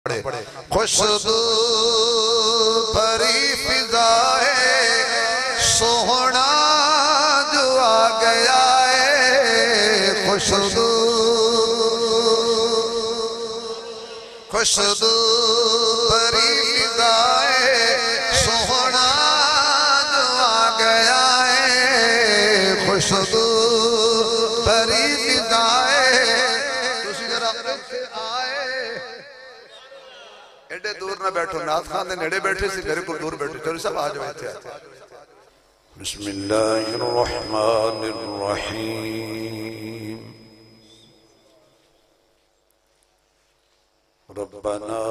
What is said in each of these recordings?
खुशबू भरी फिजाए सोहना जो आ गया है। खुशबू खुशबू भरी फिजाए सोहना जो आ गया है। खुशबू भरी फिजाए तुसी जरा आए एडे दूर ना बैठो, नाथ खान दे नेड़े बैठे सी, मेरे को दूर बैठे, चलो सब आ जाओ इत्थे। बिस्मिल्लाहिर्रहमानिर्रहीम। रब्बना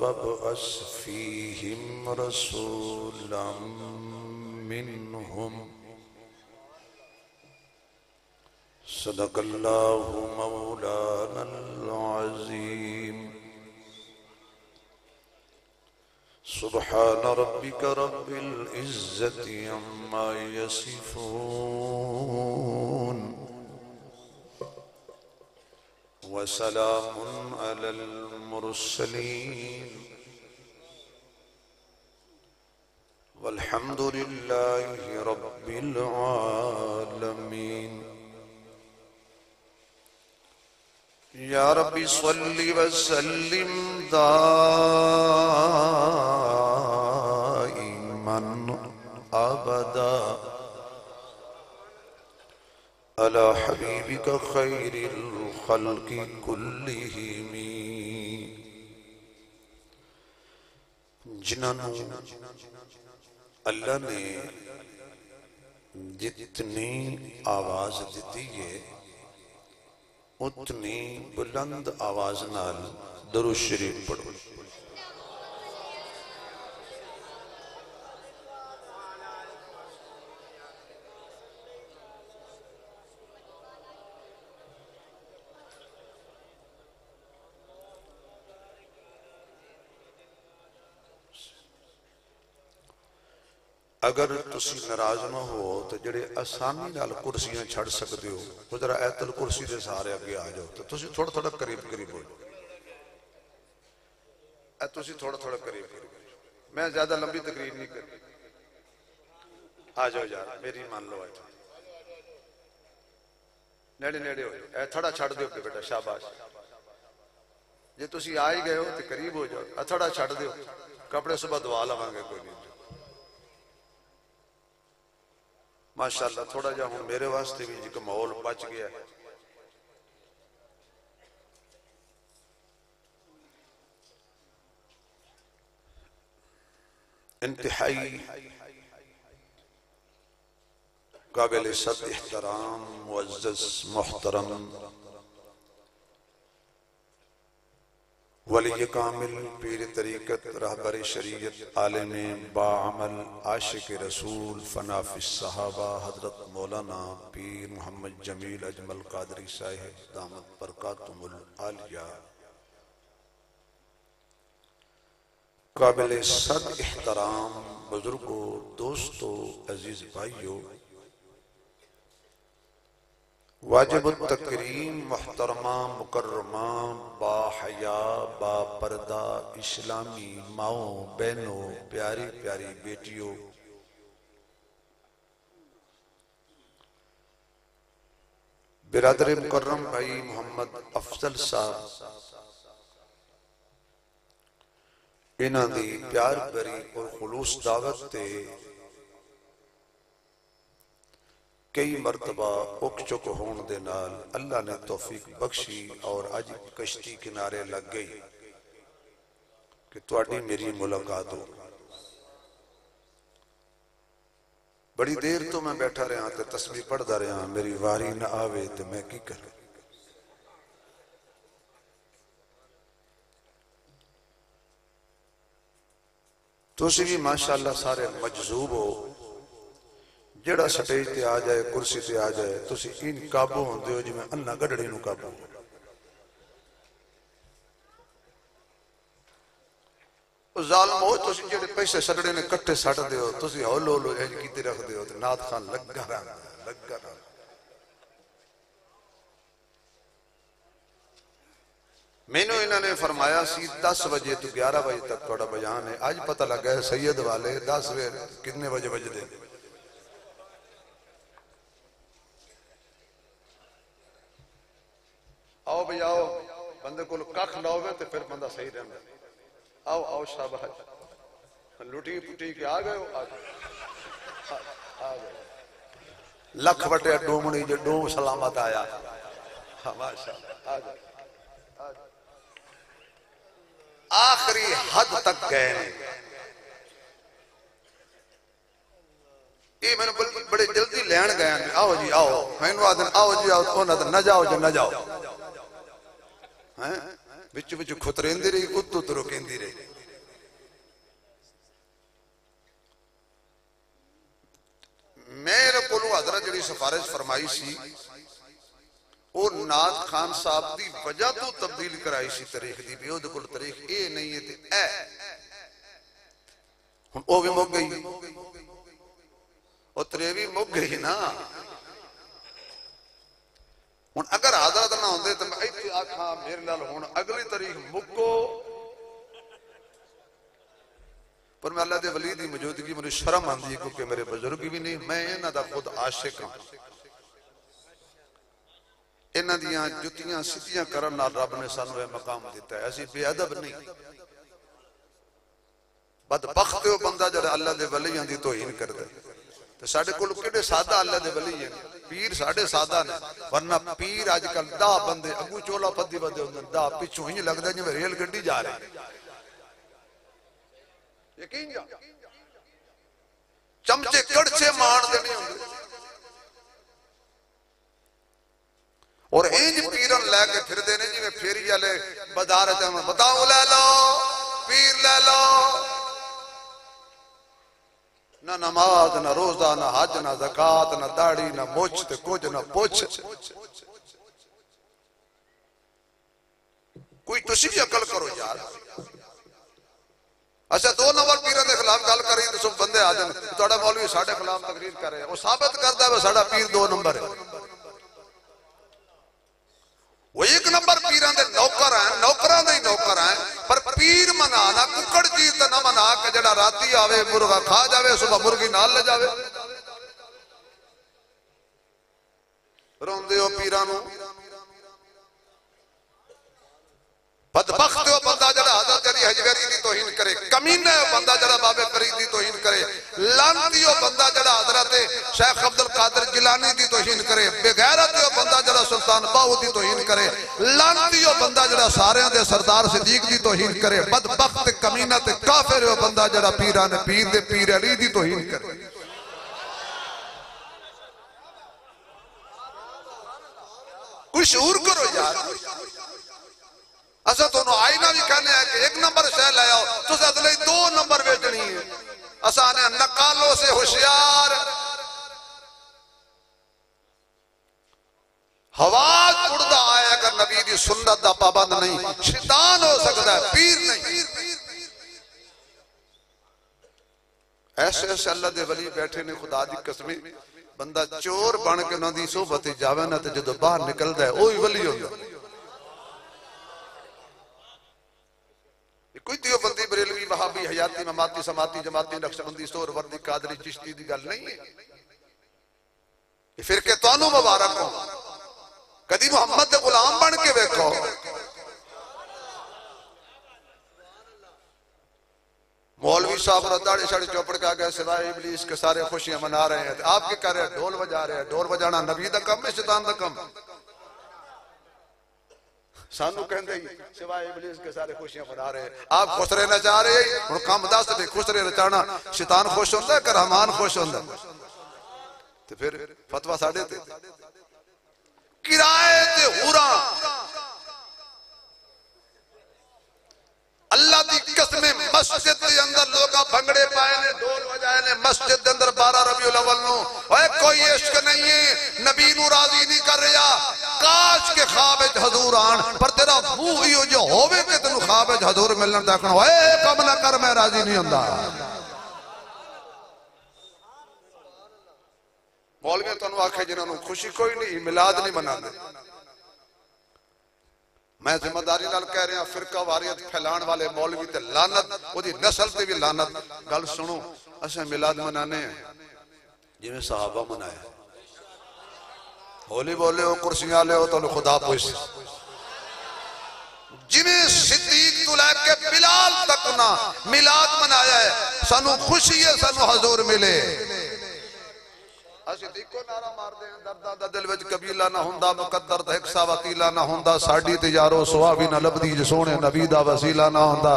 वब्अस फीहिम रसूलन मिनहुम सदक़ल्लाहु मौलानल अज़ीम। सुब्हान रब्बिक रब्बिल इज़्ज़ति अम्मा यसिफून व सलामुन अलल मुरसलीन वल्हम्दुलिल्लाहि रब्बिल आलमीन। या रब्बी सल्लि व सल्लिम दाइमन अबदा अला हबीबिका खैरिल खल्क़ि कुल्लिहिम। जिन्होंने अल्लाह ने जितनी आवाज दी है उतनी बुलंद आवाज नाल दरूद शरीफ पढ़ो। अगर तुसी नाराज ना हो तो जेड़े आसानी नाल कुर्सियां छड़ सकते हो वो जरा ऐतल कुर्सी के सहारे अगे आ जाओ। तो तुसी थोड़ा थोड़ा करीब करीब हो जाओ, तुसी थोड़ा थोड़ा करीब करीब। मैं ज्यादा लंबी तकरीर नहीं कर, आ जाओ यार मेरी मान लो। आज नेड़े नेड़े हो जाओ, थोड़ा छड़ दो बेटा, शाबाश। जे तुसी आ ही गए हो तो करीब हो जाओ, थोड़ा छड़ दो, कपड़े सुबह धवा लवांगे कोई नहीं। माशाअल्लाह थोड़ा जा हूं मेरे वास्ते भी एक माहौल बच गया है। इंतहाई काबिल सद एहतराम मुअज़्ज़ज़ मोहतरम वली कामिल पीर तरीक़त रहबर शरीयत आलिम बाअमल आशिक रसूल फनाफिस सहाबा हजरत मौलाना पीर मोहम्मद जमील अजमल कादरी साहिब दामत बरकातुहुल आलिया, काबिल सद एहतराम बुजुर्गों, दोस्तों, अजीज भाइयों, वाजिब तकरीम मोहतरमा मुकर्रमा बाहया बापर्दा इस्लामी माओ बहनों, प्यारी प्यारी बेटियों, बिरादर मुकर्रम भाई मोहम्मद अफजल साहब, इन्हां दी प्यार भरी और खुलूस दावत ते कई मरतबा उक चुक होने दे नाल अल्लाह ने तौफीक बख्शी और अज कश्ती किनारे लग गई कि तुहाडी मेरी मुलाकात हो। बड़ी देर तो मैं बैठा रहा ते तस्बीह पढ़दा रहा, मेरी वारी न आवे तो मैं की करूं। तुसी भी माशाअल्लाह सारे मजजूब हो। जेड़ा स्टेज ते आ जाए, कुर्सी ते आ जाए, तुसी इन काबू होंदे हो जिवें अन्ना गढ़ड़ी नूं काबू। जालम हो तुसी जेड़े पैसे सड़ड़े ने कट्ठे सटदे हो, तुसी हौलो हौलो इंज कीते रखदे हो ते नाथ खान लगा रहा लगा रहा। मैनू इन्होंने फरमाया सी 10 बजे तो 11 बजे तक थोड़ा बयान है। अज पता लगा है सैयद वाले 10 बजे कितने बजे बजते। आओ भाई आओ, बंदे को कख लाओगे तो फिर बंदा सही रहता। आओ आओ शाबाश, लुटी पुटी के आ गए हो, आ गए। लख बटे डोमनी जो डोम सलामत आया। माशाअल्लाह, आ जाओ। आखिरी हद तक गए। ये मैंने बड़े जल्दी लैन गए। आओ जी आओ, मैनू आदन आओ जी आओ, उन्होंने न जाओ जो न जाओ है। बिच बिच खुतरेंदी रही, उत उत रोकेंदी रही। मेरे को हजरत जी सिफारिश फरमाई सी, और नाथ खान साहब की वजह तो तब्दील कराई सी तारीख की, भी ओदे कोल तारीख ए नहीं है ते ए हुण ओ भी मुक गई, और त्रेवी मुक गई ना। हुण अगर हजरत ना होंदे तो मैं इत्थे आखां मेरे नाल हुण अगली तारीख मुको, पर मैं अल्लाह दे वली दी मौजूदगी मुझे शर्म आंदी है, क्योंकि मेरे बुजुर्ग भी नहीं, मैं इन्हां दा खुद आशिक हां। इन्हां दियां जुत्तियां सीधियां करन नाल रब ने सानू यह मकाम दिता है। असीं बेअदब नहीं। बदबख्त है बंदा जिहड़ा अल्लाह दे वलियां दी तौहीन करदा है। ते साडे कोल किहड़े सादा अल्लाह दे वली हैं, पीर साडे सादा ने, वरना पीर अजकल 10 बंदे अगू चोला पद्दी बंदे होंदे, 10 पिछों इंज लगदा जिवें रेल गड्डी जा रही। यकीन जा चमचे कड़छे मार देने होंगे, और इंज पीरन लैके फिरदे ने जिवें फेरी वाले बाजार च बताओ ले लो पीर ले लो। ना नमाज ना रोजा ना हज ना ज़कात ना दाढ़ी ना मुछ ते कुछ ना पुछ। कोई तुसी भी अकल करो यार। अच्छा 2 नंबर पीर के खिलाफ गल करी तो सब बंदे आ जाए, थोड़ा मौलवी साढ़े खिलाफ तकरीर कर रहे हैं, वो साबित करता है साड़ा पीर 2 नंबर है। वो 1 नंबर पीर के नौकर हैं, नौकरां दे नौकर हैं, पर पीर मनाना कुकड़ चीज तो ना मना के जड़ा राती आवे मुर्गा खा जावे, सुबह मुर्गी नाल ले जावे। रोंदे हो पीरां नूं। बदबख्त हो बंदा जड़ा हज़रत अली हजवेरी दी तौहीन करे, कमीना है बंदा जड़ा बाबे फरीद दी तौहीन करे, लानती हो बंदा जड़ा हज़रत शेख अब्दुल कादिर जिलानी दी तौहीन करे, बेगैरत हो बंदा जड़ा सुल्तान बाहू दी तौहीन करे, लानती हो बंदा जड़ा सारियां दे सरदार सिद्दीक दी तौहीन करे, बदबख्त कमीना ते काफिर हो बंदा जड़ा पीरां ने पीर दे पीर अली दी तौहीन करे। कोई शऊर करो यार। असा तो आईना भी कहने हैं कि 1 नंबर शह ले आओ, तो अगले 2 नंबर बेचनी है। असा ने नकालों से होशियार, हवाज उड़दा आए अगर नबी दी सुन्नत दा पाबंद नहीं, शैतान हो सकता है, पीर नहीं। ऐसे ऐसे अल्लाह दे वली बैठे ने, खुदा दी कसमें बंदा चोर बन के उन्हां दी सोहबत जावे ना, तो जो बाहर निकलदा है वही वली होंदा। कोई देवबंदी बरेलवी वहाबी हयाती ममाती समाती जमाती नक्शबंदी सोर वर्दी कादरी चिश्ती दी गल नहीं है। ये फिरके तुहानू मुबारक हो। कदी मुहम्मद दे गुलाम बन के वेखो। मौलवी साहब दाढ़ी शाड़ी चौपड़ के आ गए, सिवाय इबलीस के सारे खुशियां मना रहे हैं। आप क्या कर रहे हैं? ढोल बजा रहे हैं। ढोल बजाना नबी दा कम है शैतान दा कम? सानू कहते सिवाय इबलीस के सारे खुशियां मना रहे हैं, आप खुश रहना चाह रहे हैं। हुण काम दस दे, खुश रहना चाहना शैतान खुश होंदा है कि रहमान खुश होंदा? तो फिर फतवा साडे ते। किराए ते हुरा अल्लाह दी कसम, मस्जिद के अंदर लोग भंगड़े पाए ने, ढोल बजाए ने मस्जिद के अंदर 12 रबीउल अव्वल नु। ओए कोई इश्क नहीं है, नबी नु राजी नहीं कर रहा। काश के ख्वाब विच हजूर आन, पर तेरा मुंह ही जो होवे कि तेनु ख्वाब विच हजूर मिलन देखण, ओए कम ना कर, मैं राजी नहीं हुंदा। मौलवी तुहानू आखे जिन्हां नू खुशी कोई नहीं, मिलाद नहीं मनाते। मैं जिम्मेदारी नाल कह रहा, फिरका वारियत फैलाण वाले मौलवी ते लानत, ओदी नस्ल ते भी लानत। गल सुनो, असें मिलाद मनाने जिवें सहाबा मनाया। होली बोले हो, कुर्सियां ले हो, तो खुदा पुछ। जिवें सिद्दीक तो लैके बिलाल तक ना मिलाद मनाया है, सानू खुशी है सानू हजूर मिले। ਅਸੀਂ ਦੇਖੋ ਨਾਰਾ ਮਾਰਦੇ ਆਂ, ਦਰਦਾਂ ਦਾ ਦਿਲ ਵਿੱਚ ਕਬੀਲਾ ਨਾ ਹੁੰਦਾ, ਮੁਕੱਦਰ ਦਾ ਇੱਕ ਸਾ ਵਕੀਲਾ ਨਾ ਹੁੰਦਾ, ਸਾਡੀ ਤੇ ਯਾਰੋ ਸੁਆ ਵੀ ਨਾ ਲੱਭਦੀ ਜੇ ਸੋਹਣੇ ਨਬੀ ਦਾ ਵਸੀਲਾ ਨਾ ਹੁੰਦਾ।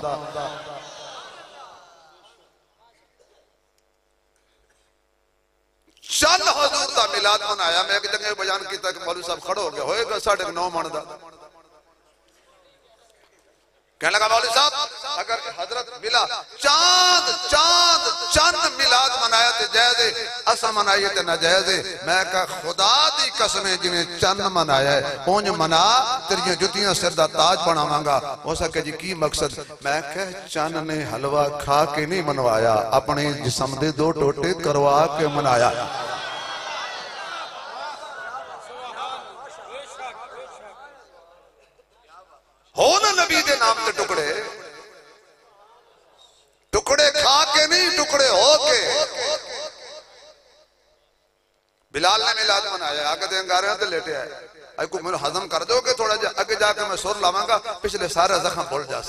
चल हजूर का मिलाद मनाया। मैं एक जगह बयान किया कि मौलवी साहब खड़ो हो गया, होएगा 9.5 मन का। कहने लगा मौलवी साहब अगर हजरत मिला चांद चांद चंद मिलाद मनाया तो जायज है, असा मनाइए तो नाजायज है। मैं कहा खुदा दी कसम जिवें चंद मनाया है उंज मना, तेरियां जुतियां सिर दा ताज बनावांगा। हो सके जी की मकसद? मैं कह चंद ने हलवा खा के नहीं मनवाया, अपने जिस्म दे 2 टोटे करवा के मनाया। हो ना नबी दे नाम के टुकड़े, टुकड़े खा के नहीं, टुकड़े हो के। बिलाल ने मिलाद मनाया, आगे दे अंगारे ते लेटे आए। आई को मेरे हजम कर दोगे थोड़ा जा, आगे जाके मैं सुर लावांगा, पिछले सारे जख्म भूल जा।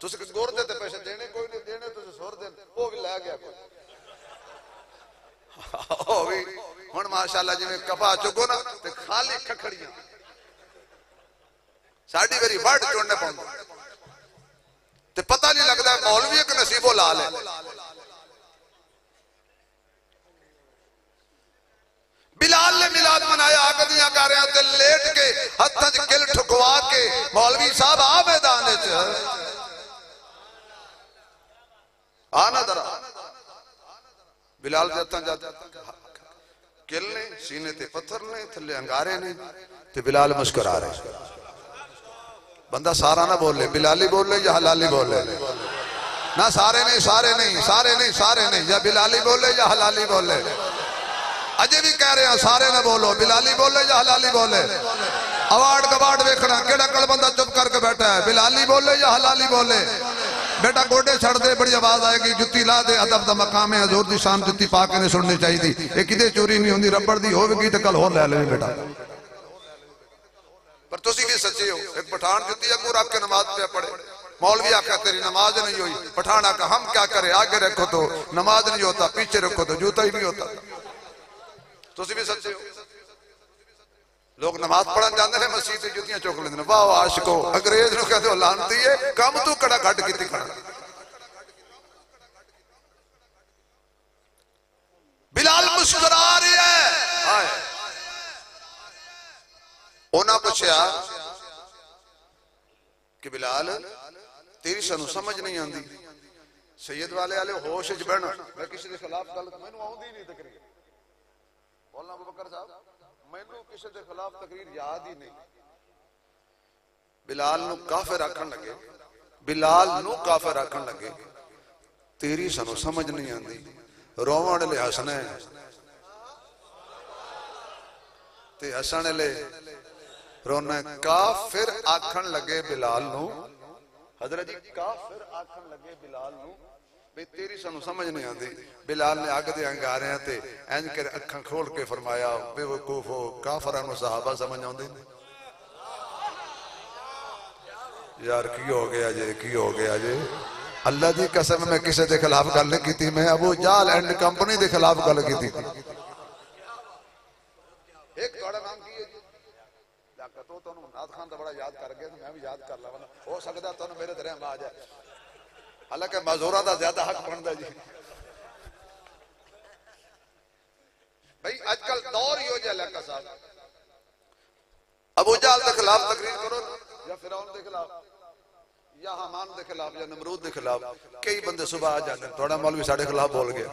तुसी गोर दे ते पैसे देने कोई नहीं देने, तुसी सुर दे वो भी लै गया कोई। ओ भी हुन माशाअल्लाह जिवें कपा चुगो ना ते खाली खखड़ियां साड़ी बारी वड़ चुनने पौंदा ते पता नहीं लगता मौलवी एक नसीबो लाल है। बिलाल ने मिलाद मनाया, आगदियां कर रहे ते लेट के हत्थां च किल ठुकवा के मौलवी साहब आ मैदान च आना दरा। बिलाल दे हत्थां च किल ने, सीने ते पत्थर ने, थल्ले अंगारे ने ते बिलाल मुस्कुरा रहे। बंदा सारा ना बोले, बिलाली बोले या हलाली बोले ना, सारे नहीं सारे नहीं सारे नहीं सारे नहीं, या बिलाली बोले या हलाली बोले। अजे भी कह रहे हैं सारे ना बोलो, बिलाली बोले या हलाली बोले। अवार्ड कवार्ड वेखना केड़ा कल बंदा चुप करके बैठा है, बिलाली बोले या हलाली बोले। बेटा गोडे छड़ दे, बड़ी आवाज आएगी, जुत्ती ला दे, अदब दा मकाम है, हजूर दी शान जुत्ती पा के नहीं सुननी चाहिए। ये किते चोरी नहीं होंदी, रबड़ दी होगी तो कल होर ले ले बेटा। पर तुसी भी सच्चे हो। एक पठान जुत्ती अगू रख के नमाज पे पढ़े, मौलवी आखा तेरी नमाज नहीं हुई। पठान आका हम क्या करें, आगे रखो तो नमाज नहीं होता, पीछे रखो तो जूता ही नहीं होता। तुसी भी सच्चे हो। लोग नमाज पढ़न जाते हैं, मस्जिद से जुतियां चुक लेंदे, वाह वाह आशिको। अंग्रेज नु कहते हो लानती है, कम तू कड़ा घट कीती खड़ा। बिलाल मुस्कुरा रही है। हाय उन्हें पूछा कि बिलाल तेरी सानू समझ नहीं आती, सैयद वाले आले होश च बहना। मैं किसी के खिलाफ गल मैनू आउंदी नहीं तकरीर, बोलना अबू बकर साहब मैनू किसी के खिलाफ तकरीर याद ही नहीं। बिलाल नू काफिर आखन लगे, बिलाल नू काफिर आखन लगे तेरी सानू समझ नहीं आती। रोवण ले हसना ते हसण ले रोना। काफिर आखन लगे बिलाल नू, हजरत जी काफिर आखन लगे बिलाल नू बे तेरी सानू समझ नहीं आती। बिलाल ने अग दे अंगारे ते इंज कर अखां खोल के फरमाया, बेवकूफो काफिरां नू सहाबा समझ आउंदे ने। यार की हो गया जे, की हो गया जे? अल्लाह दी कसम मैं किसी के खिलाफ गल नहीं की, मैं अबू जाल एंड कंपनी के खिलाफ गल की। एक थोड़ा नाम की है तो नाथ खान तो बड़ा याद कर गया, मैं भी याद कर लवां। हो सकता तुम मेरे तरह आ जाए, हालांकि मजूरा का ज्यादा हक बनता जी। भाई अजकल दौर ही हो जाए लका साहब, अबू जाल के खिलाफ तकरीर करो या फिरौन के खिलाफ या हमान के खिलाफ या नमरूद के खिलाफ, कई बंदे सुबह आ जाते थोड़ा मौलवी साढ़े खिलाफ बोल गया।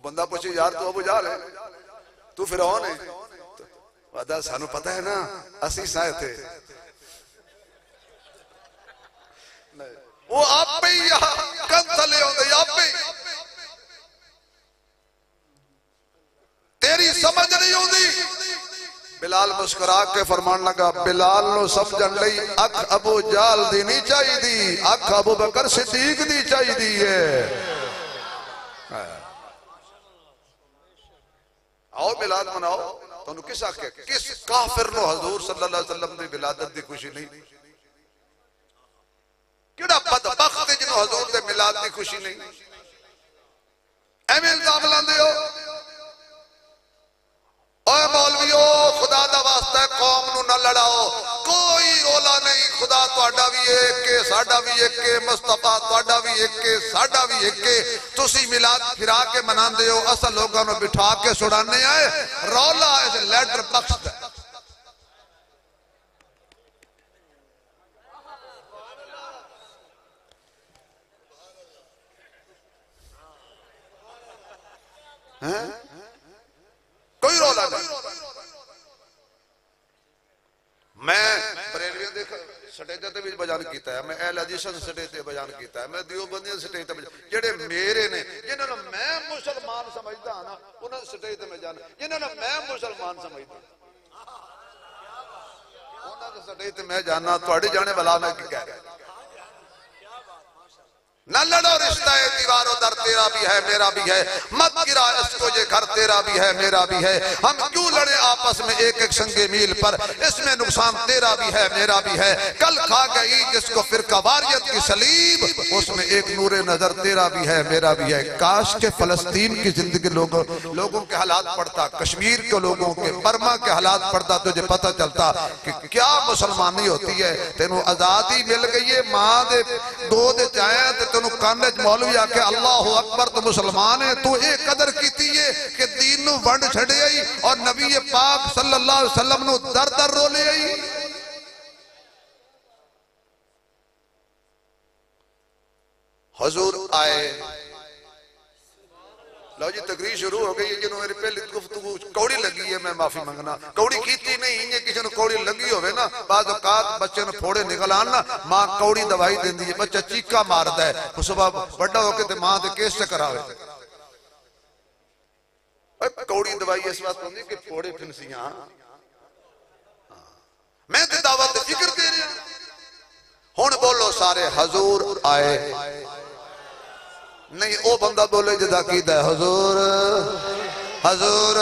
बंदा पूछे यार तू अबू जाल है, तू फिरौन है? वादा सानू पता है ना, असी साए थे। वो आप ही कंथले होंदे, आप ही तेरी समझ नहीं आती। बिलाल मुस्कुरा के फरमान लगा, बिलाल नो समझन लई अख अबू जाल दी नहीं चाहिए, अख अबू बकर सिद्दीक दी चाहिए है। आओ मिलाद मनाओ, तुहानू किस आखे किस काफिर नो हजूर सल्लल्लाहु अलैहि वसल्लम दी विलादत दी खुशी नहीं? किहड़ा बदबख्त जिन्हों हजूर दे मिलाद दी खुशी नहीं? एवें इल्जाम लांदे हो। ओए मौलवियो, खुदा दा वास्ता कौम नू ना लड़ाओ, कोई रोला नहीं, खुदा तुहाडा भी एक के साडा भी एक के, मुस्तफा तुहाडा भी एक के साडा भी एक के। तुसी मिलाद फिरा के मनांदे हो, असल लोगों नू बिठा के सुड़ाने आए। रौला इस लेटर बख्श है। कोई रौला नहीं। मैं बरेलवियों देख स्टेज ते भी बयान किया है, मैं अहले हदीस स्टेज ते बयान किया है, मैं दियोबंदी स्टेज ते जेडे मेरे ने जिन्होंने मैं मुसलमान समझदा ना, उन्होंने स्टेज ते मैं जाना, जिन्होंने मैं मुसलमान समझदा उन्होंने स्टेज ते मैं जाना। थोड़ी जाने वाला मैं की कह रहा, न लड़ो रिश्ता है दीवारों दर तेरा भी है मेरा भी है, मत गिरा इसको ये घर तेरा भी है मेरा भी है। हम क्यों लड़े आपस में एक एक संगे मील पर, इसमें नुकसान तेरा भी है मेरा भी है। कल खा गई जिसको फिरका वारियत की सलीब, उसमें एक नूरे नजर तेरा भी है मेरा भी है। काश के फलस्तीन की जिंदगी लोगों के हालात पढ़ता, कश्मीर के लोगों के, बर्मा के हालात पढ़ता, तुझे पता चलता कि क्या मुसलमानी होती है। तेनों आजादी मिल गई है, मां दे दो दे चाहे काने मौलवी आके अल्लाह अकबर तो मुसलमान है। तू ये कदर की कि दीन नू वंड छड़े आई और नबी पाक सल्लल्लाहु अलैहि वसल्लम नू दर दर रोले आई। हुजूर आए, लो जी तकरीर शुरू हो गई है। जिन्होंने मेरी पहली गुफ्तगू कौड़ी लगी है, मैं माफी मंगना। कौड़ी की नहीं है, किसी ने कौड़ी लगी हो ना, बाद औकात बच्चे ने फोड़े निकल आन ना, मां कौड़ी दवाई देंदी है, बच्चा चीका मारदा है, सुबह बड़ा होके ते मां ते केस करावे। कौड़ी दवाई इस बात होंदी कि फोड़े फिनसियां, मैं ते दावत फिक्र दे रहा। हुण बोलो सारे हुजूर आए नहीं, ओ बंदा बोले जिदा कीदा हुजूर हुजूर।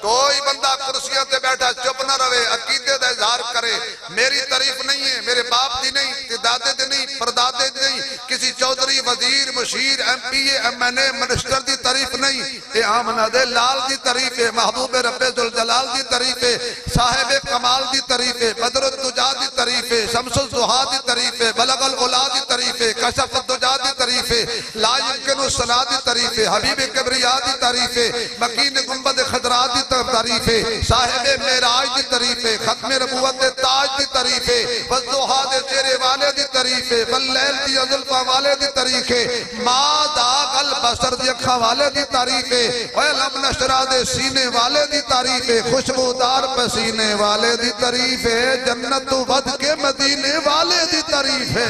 कोई बंदा कुर्सियों पे बैठा चुप ना रहे, अकीदे का इजहार करे। मेरी तारीफ नहीं है, मेरे बाप दी नहीं, दादे दी नहीं, परदादे दी नहीं, किसी चौधरी वजीर मुशीर MPA MNA मिनिस्टर की तारीफ नहीं, ये आमना दे लाल की तारीफ है, महबूब रब्बे जुल जलाल की तारीफ है, साहिब कमाल की तारीफ है, बदरुद दुजा की तारीफ है, शम्सुल दुहा की तारीफ है, बलगल उला की तारीफ है, कशफ दुजा की तारीफ है, ला यमकिनु सना की तारीफ है, हबीब किबरिया की तारीफ है, मकीन गुंबद खदरा की तारीफ है, साहिब मेराज की तारीफ है, खत्म नबूवत दे ताज की तारीफ है, वज़ुहा दे चेहरे वाले की तारीफ है, वल्लैल दी जुल्फा वाले की तारीफ है, मां दा गल बसर दी अखां वाले की तारीफ है, ओए लब नशरा दे सीने वाले की तारीफ है, खुशबूदार पसीने वाले की तारीफ है, जन्नत तो वध के मदीने वाले की तारीफ है।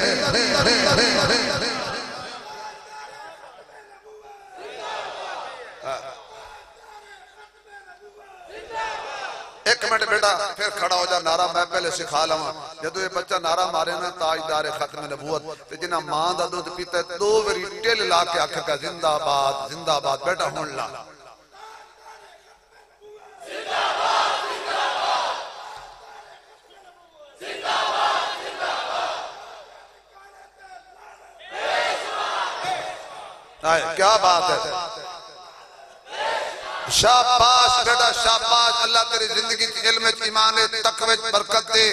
एक मिनट बेटा फिर खड़ा हो जा, नारा मैं पहले सिखा लवा। जो ये बच्चा नारा मारे ना ताजदार खत्म नबूवत, ते जिन्ना मां दा दूध पीता है 2 बारी टिल ला के आखेगा जिंदाबाद जिंदाबाद। बेटा हुण ला क्या बात है, शाबाश बेटा शाबाश। अल्लाह तेरी जिंदगी इल्म ईमान तकवे बरकत दे,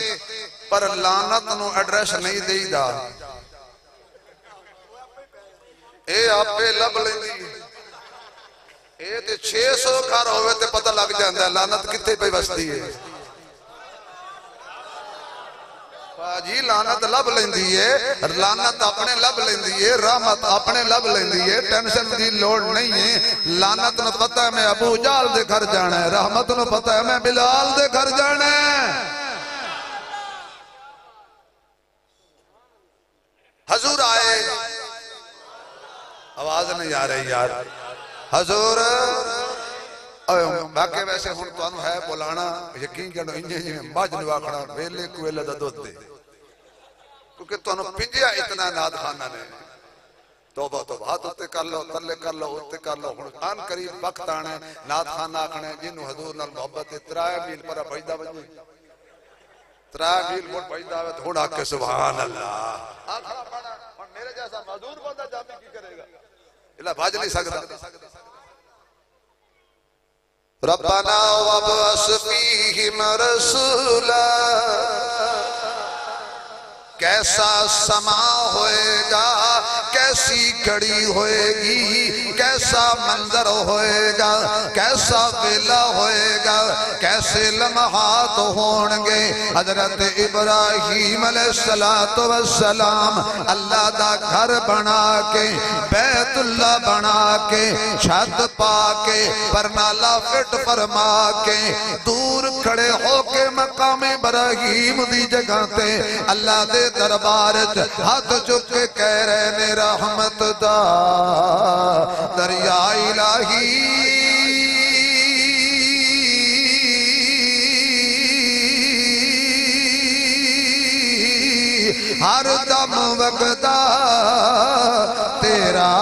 पर लानत नु एड्रेस नहीं देईदा। ए आपे लब लेंदी, ए ते 600 घर होवे ते पता लग जांदा लानत किथे पे बसदी है। जी लानत लब लेंदी है, लानत अपने लब लेंदी है, रहमत अपने लब लेंदी है, टेंशन की लोड़ नहीं है। लानत नु पता है मैं अबू जाल दे घर जाना है, रहमत नु पता है मैं बिलाल दे घर जाना है। हुजूर आए, आवाज नहीं आ रही यार। हुजूर बाकी वैसे हुण तुहानू है बुलाना यकीन करो इंजे जिवें मझ नूं आखना वेले कुवेले दा दुध दे, क्योंकि तुहानू पिंजिया इतना नाद खाना ने। तौबा तौबा, हाथ उत्ते कर लो, थल्ले कर लो, उत्ते कर लो। हुण आन करीब वक्त आना नाद खाना आखना जिन्हों हजूर नाल मोहब्बत है 3 मील पर भजदा वजे 3 मील मुड़ भजदा आवे तो हुण आके सुभान अल्लाह आखड़ा पड़ा। हुण मेरे जैसा मजदूर बंदा जामी की करेगा, इला भज नहीं सकदा। रब्बना वबअस फीहिम रसूला, कैसा समा होएगा, कैसी घड़ी होएगी, कैसा मंजर होएगा, कैसा वेला होएगा, कैसे लम्हात होंगे। हजरत इब्राहीम अलैहिस्सलातु वस्सलाम अल्लाह दा घर बना के, बैतुल्लाह बना के, छत पा के, परनाला फिट फरमा के, दूर खड़े होके मकाम इब्राहीम दी जगह ते अल्लाह दे दरबार च हाथ चुक के कह रहे ने रहमत दा दरिया इलाही हर दम वगदा तेरा,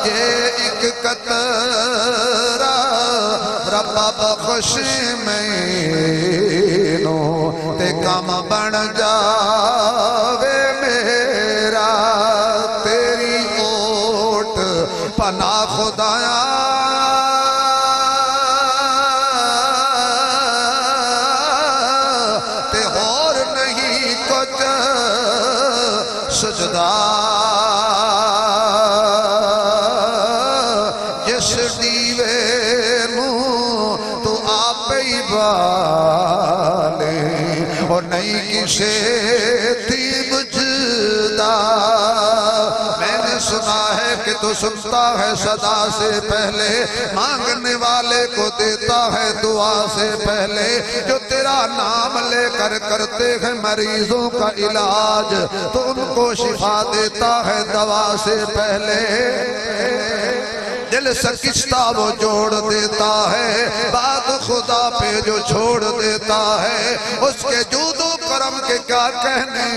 ये एक कतरा रब्बा बख्श मैनू ते कम बन जावे मेरा। तेरी ओट पना खुदाया ते होर नहीं कुछ सजदा, जिस दीवे नू तू आप ही बाले और नहीं किसे थी बुझदा। मैंने सुना है कि तू सुनता है सदा से पहले, मांगने वाले को देता है दुआ से पहले। जो तेरा नाम लेकर करते हैं मरीजों का इलाज, तो उनको शिफा देता है दवा से पहले। दिल सकिस्ता वो जोड़ देता है, बात खुदा पे जो छोड़ देता है उसके जूदो करम के क्या कहने,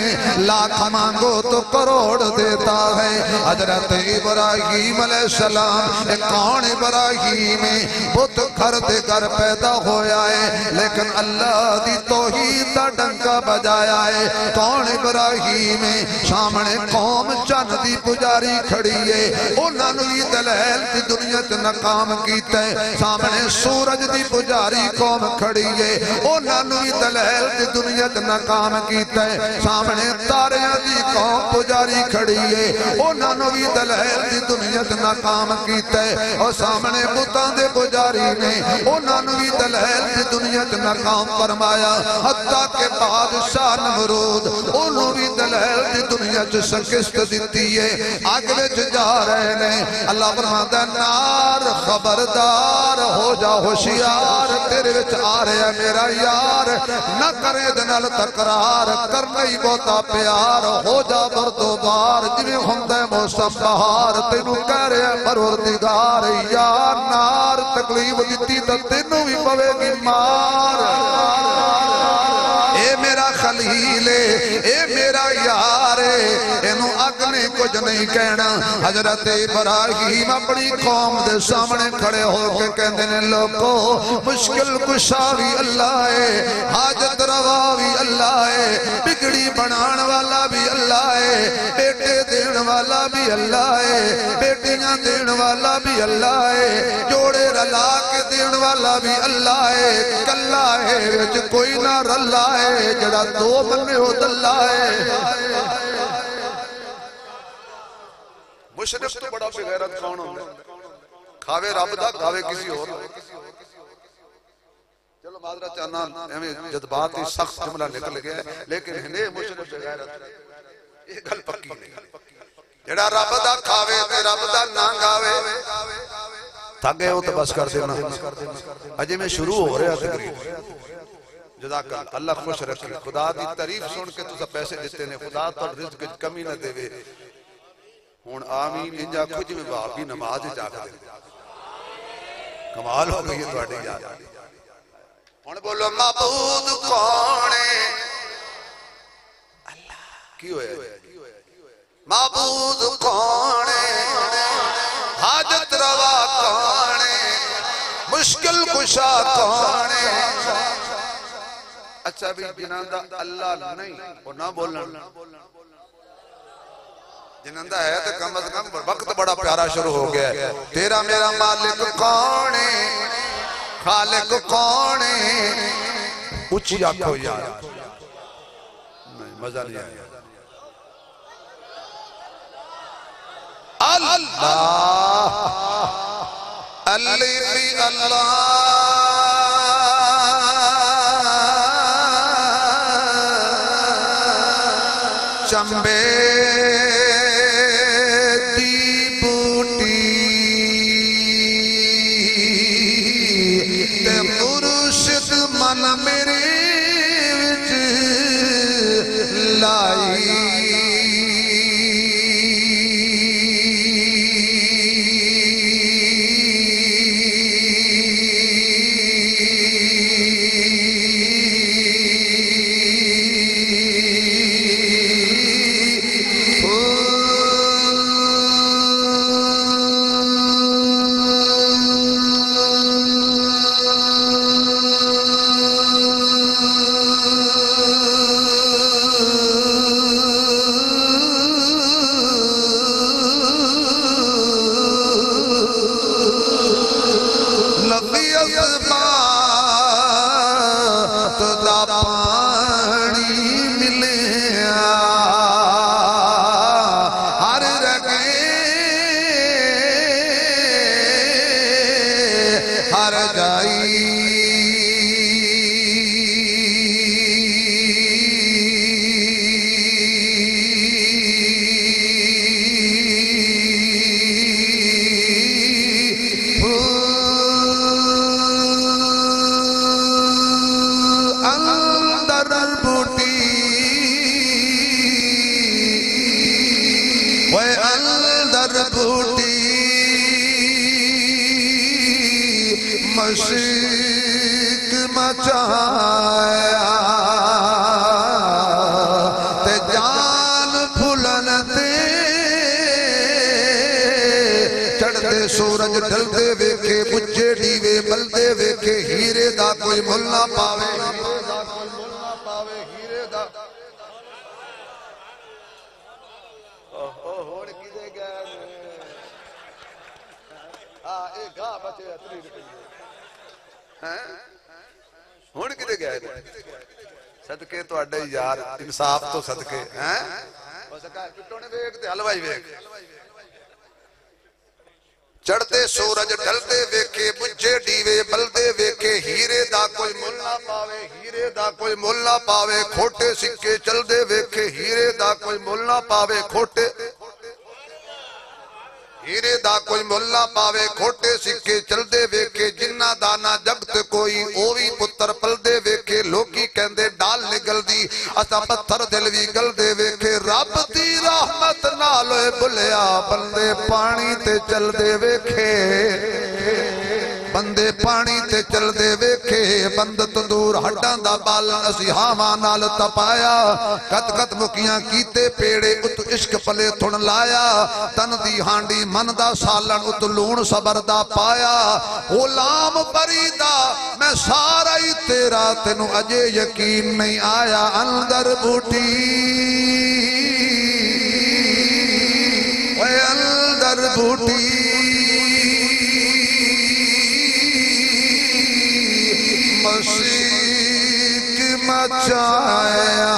लाख मांगो तो करोड़ देता है। हजरत इब्राहीम अलैहिस्सलाम एक कौन इब्राहीम बुत घर दे घर पैदा होया है, लेकिन अल्लाह दी तौहीद दा डंका बजाया है। कौन इब्राहीम सामने कौम चंद दी पुजारी खड़ी है, उन्होंने भी दलैल दुनिया च नाकाम कीता है। सामने सूरज दी पुजारी कौम खड़ी है, उन्होंने भी दलैल दी दुनिया च नाकाम कीता है। सामने तारियां दी कौम पुजारी खड़ी है, उन्होंने भी दलैल दी दुनिया च नाकाम कीता है। और सामने बुतां दे पुजारी ने उन्होंने भी दलैल दी दुनिया च नाकाम फरमाया। हत्ता के बादशाह नमरूद उन्होंने भी दलैल दी दुनिया च शिकस्त दी है, अग विच जा रहे ने। अल्लाह फरमांदा नार खबरदार हो जा, होशियार तेरे विच आ रहा मेरा यार, न करे दे नाल तकरार, करना ही बहुता प्यार, हो जा बरदोबार जिवें हुंदा मौसम बहार। तेनू कह रहा परवरदिगार यार नार तकलीफ दिती तो तेनू भी पवेगी मार। ए मेरा खलील ए मेरा यार, इनू अग ने कुछ नहीं कहना। हजरत इब्राहीम अपनी कौम के सामने खड़े होकर कहते हैं लोगो मुश्किल कुशा भी अल्लाह है, हाजत रवा भी अल्लाह है, बिगड़ी बनाने वाला भी अल्लाह है, बेटे देने वाला भी अल्लाह है, बेटियां देने वाला भी अल्लाह है, जोड़े रला के देने वाला भी अल्लाह है। कल्ला है विच कोई ना रला है, जड़ा दो बने हो दल्ला है। मुशरिक तो बड़ा बेगैरत कौन होंदा, खावे रब दा खावे किसी और। चलो माजरा चाहना एवें जज्बात ही सख्त जुमला निकल गया, लेकिन हिंदे मुशरिक बेगैरत ये गल पक्की नहीं। जेड़ा रब दा खावे ते रब दा ना गावे थक गए हो तो बस कर देना। अजे मैं शुरू हो रहा तकरीर। जज़ाकल्लाह, अल्लाह खुश रखे। खुदा दी तारीफ सुन के तुसा पैसे दिते ने, खुदा तो रिज़्क च कमी ना देवे। हुण आमीन इंज आखो जिवें वहाबी नमाज च आखदे। कमाल हो गई है तुहाडी यार। हुण बोलो माबूद कौन है? अल्लाह। की होया? माबूद कौन है? हाजत रवा कौन है? मुश्किल कुशा कौन है? अच्छा भी जिन्हां दा अल्लाह नहीं वो ना बोलन, जिन्हां दा है तो कम से कम वक्त बड़ा प्यारा शुरू हो गया है। तेरा मेरा मालिक कौन है? खालिक कौन है? ऊंची आंखो यार, नहीं मजा नहीं आया। अल्लाह अल्लाह अल्लाह चंबे दी बूटी ते मुर्शिद मन मेरे विच लाई। मशीक मचाया ते जान फुलन ते चढ़ते सूरज ढलते वेखे बुझे डीवे बलदे वेखे हीरे दा कोई मुल ना पावे। हीरे दा होड़ किदे गए गा बचे हुण किते गए सदके तुहाडे यार इंसाफ तो सदके हैं पिट्टो ने वेख ते हलवाई वेख। चढ़ते सूरज ढलते वेखे बुझे डीवे बलदे वेखे हीरे दा कोई मुल ना पावे। हीरे दा कोई मुल ना पावे खोटे सिक्के चलदे वेखे हीरे दा कोई मुल ना पावे। खोटे हीरे दा कोई मुल ना पावे खोटे सिक्के चलदे वेखे जिन्ना दाना जगत कोई ओ भी पुत्र पलदे वेखे। लोकी कहंदे डाल निकलदी असा पत्थर दिल भी गलदे वेखे। रब दी रहमत नाल भुलिया बंदे पानी ते चलदे वेखे। बंदे पानी ते चलदे वेखे। बंद तंदूर हड्डां दा बालन असी हावां नाल तपाया। कत कत मुकियां कीते पेड़े उत इश्क पले थुण लाया। तन दी हांडी मन दा सालन उत लूण सबर दा पाया। गुलाम फरीदा मैं सारा ही तेरा तेनू अजे यकीन नहीं आया। अंदर बूटी ओए अंदर बूटी मशीक मचाया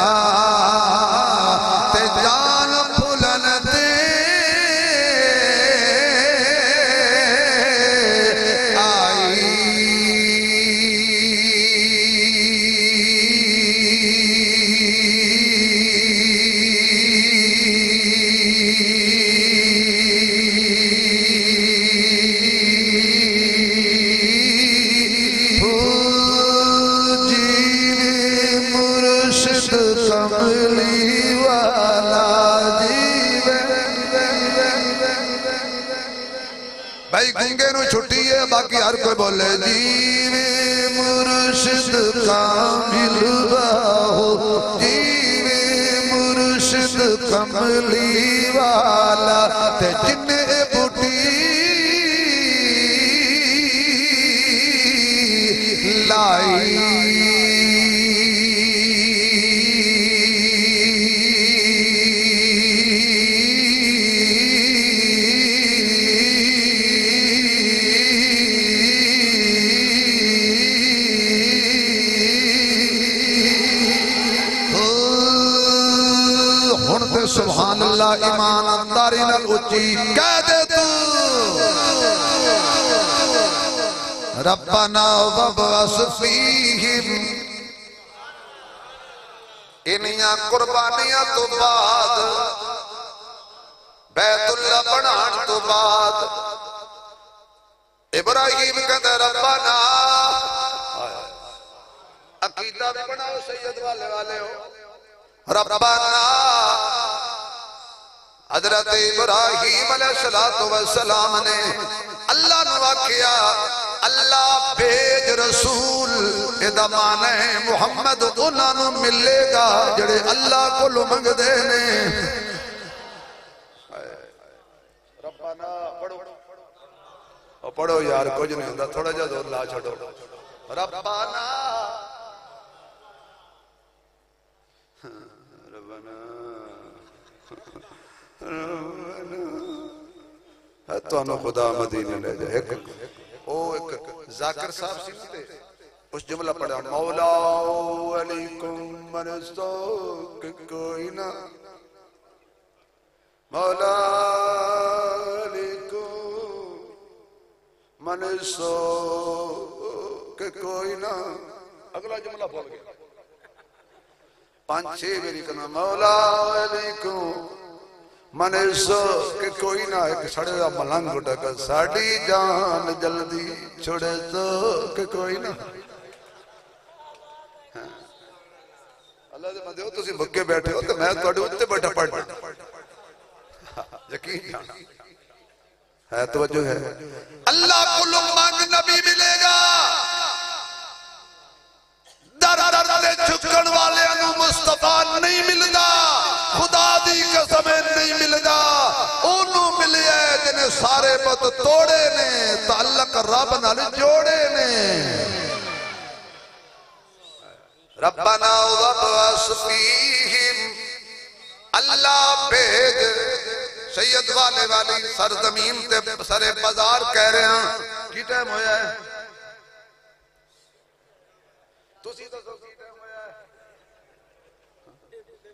ते जान फुलन दे आई। गंगे नु छुट्टी है बाकी हर कोई बोले जीवे मुर्शिद कामिल बाहो जीवे मुर्शिद कमली वाला ते जिन्ने बूटी लाई सुभान अल्लाह ईमानदारी नाल उच्ची कह दे तू रब्बना वबअस फीहिम इन्नियां कुर्बानियां तो बाद बैतुल्लाह बनाण तो बाद इब्राहिम कहंदा रब्बना अकीदा भी बनाओ सैयद वाले हो रब्बाना हजरत इब्राहिम अलैहिस्सलातु वस्सलाम ने अल्लाह नु आखिया अल्लाह भेज रसूल एदा माने मुहम्मद उन्हां नु मिलेगा जेड़े अल्लाह कोलों मंगदे ने रब्बाना पढ़ो यार कुछ नहीं हुंदा थोड़ा जिहा जोर ला छड़ो रब्बाना तुहानू खुदा मदीने ले जाए एक जाकिर साहब सी उस जुमला पढ़ा मौला अलैकुम मनसो कोई ना मौला अलैकुम मनसो कोई ना अगला जुमला बोल गया 5-6 मेरी करना मौला अलैकुम मने सो के कोई ना एक सड़े दा मलंग उठक साड़ी जान जल्दी छोड़े तो के कोई ना अल्लाह दे बंदे हो तुसी भुक्के बैठे हो तो मैं तुहाडे उत्ते बैठा पढ़ यकीन है तवज्जो है अल्लाह को मांग नबी मिलेगा दर दर दे झुकण वाले नु मुस्तफा नहीं मिलदा खुदा दी कसम नहीं मिलदा ओनू मिलिया जिने सारे बुत तोड़े ने ताल्लुक रब नाल जोड़े ने रब्बना वबअस फीहिम अल्लाह भेज सैयद वाले वाली सरजमीन ते सरे बाजार कह रहे हैं की टाइम होया है तुसी तो की टाइम होया है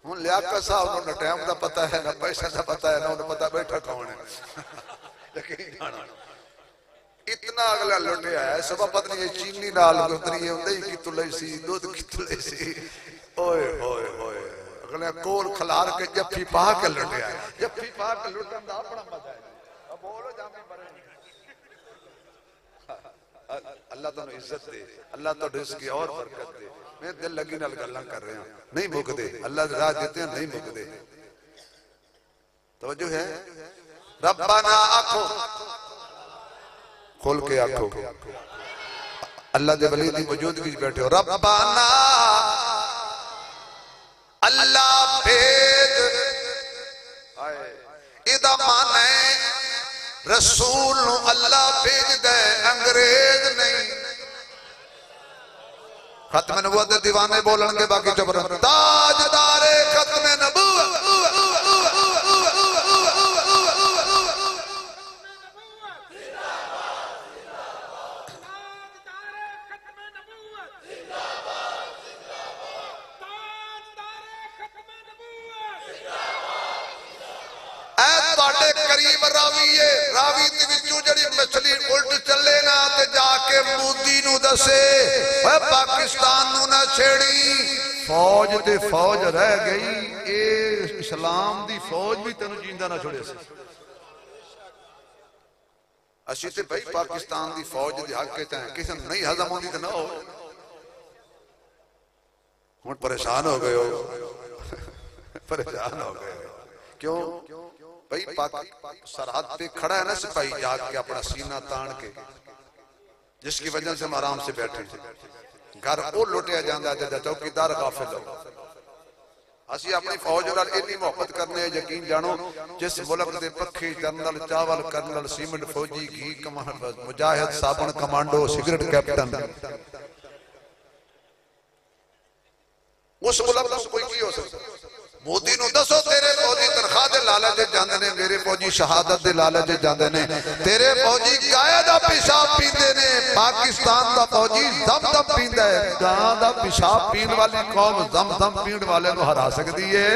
हुन लियाकत साहब को ना टाइम दा पता है ना पैसा दा पता है ना उन्हें पता बैठा कौन है इतना अगला लुटे आया सुबह पत्नी ये चीनी नाल गुजरी दही की तुले सी दूध की तुले सी ओए होए होए अगले कोल खलार के जफ्फी पा के लुटे आया जफ्फी पा के लुटन दा अपना मजा है अब बोलो जामे परे अल्लाह तो इज्जत दे अल्लाह तो रिज़्क़ की और बरकत दे मैं दिल लगी नाल गल्लां कर रहा नहीं मुकदे अल्लाह राह देते हैं नहीं मुकदे तवज्जो है रब्बाना आखो खोल के आखो अल्लाह दे वली दी मौजूदगी च बैठे हो रब्बाना अल्लाह भेज इदा माने रसूल नु अल्लाह भेज दे अंग्रेज नहीं खत्म नबूवत दे दीवाने बोलन के बाकी चुप रहो ताजदारे खत्म नबूवत करीब रावी है रावी दे विचों जड़ी मछली उल्ट चले ना ते जाके मोदी नु दसे ओए पाकिस्तान नु ना छेड़ी फौज ते फौज रह गई ए इस्लाम दी फौज भी तेनु जिंदा ना छोड़े सी असी ते भाई पाकिस्तान दी फौज दे हक च हैं किसे नहीं हजम होंदी ते ना हो हुन परेशान हो गए हो परेशान हो गए क्यों भाई सरहद पे खड़ा है ना सिपाही जाग के अपना सीना तान के, जिसकी वजह से हम आराम से बैठे। घर वो लुटिया जाता है चौकीदार गाफिल हो। असी अपनी फौज नाल इन्नी मोहब्बत करने, यकीन जानो जिस मुल्क के पखे जनरल चावल कर्नल सीमेंट फौजी घी कमांड मुजाहिद साबुन कमांडो सिगरेट कैप्टन, उस मुल्क का कोई की हो सकता। मोदी नु दसो तेरे फौजी तनख्वाह दे लालच जांदे ने, मेरे फौजी शहादत दे लालच जांदे ने, तेरे फौजी गाय दा पेशाब पींदे ने, पाकिस्तान दा फौजी दम पींदा है। गां दा पेशाब पीण वाली कौम दम पीण वाले को हरा सकती है।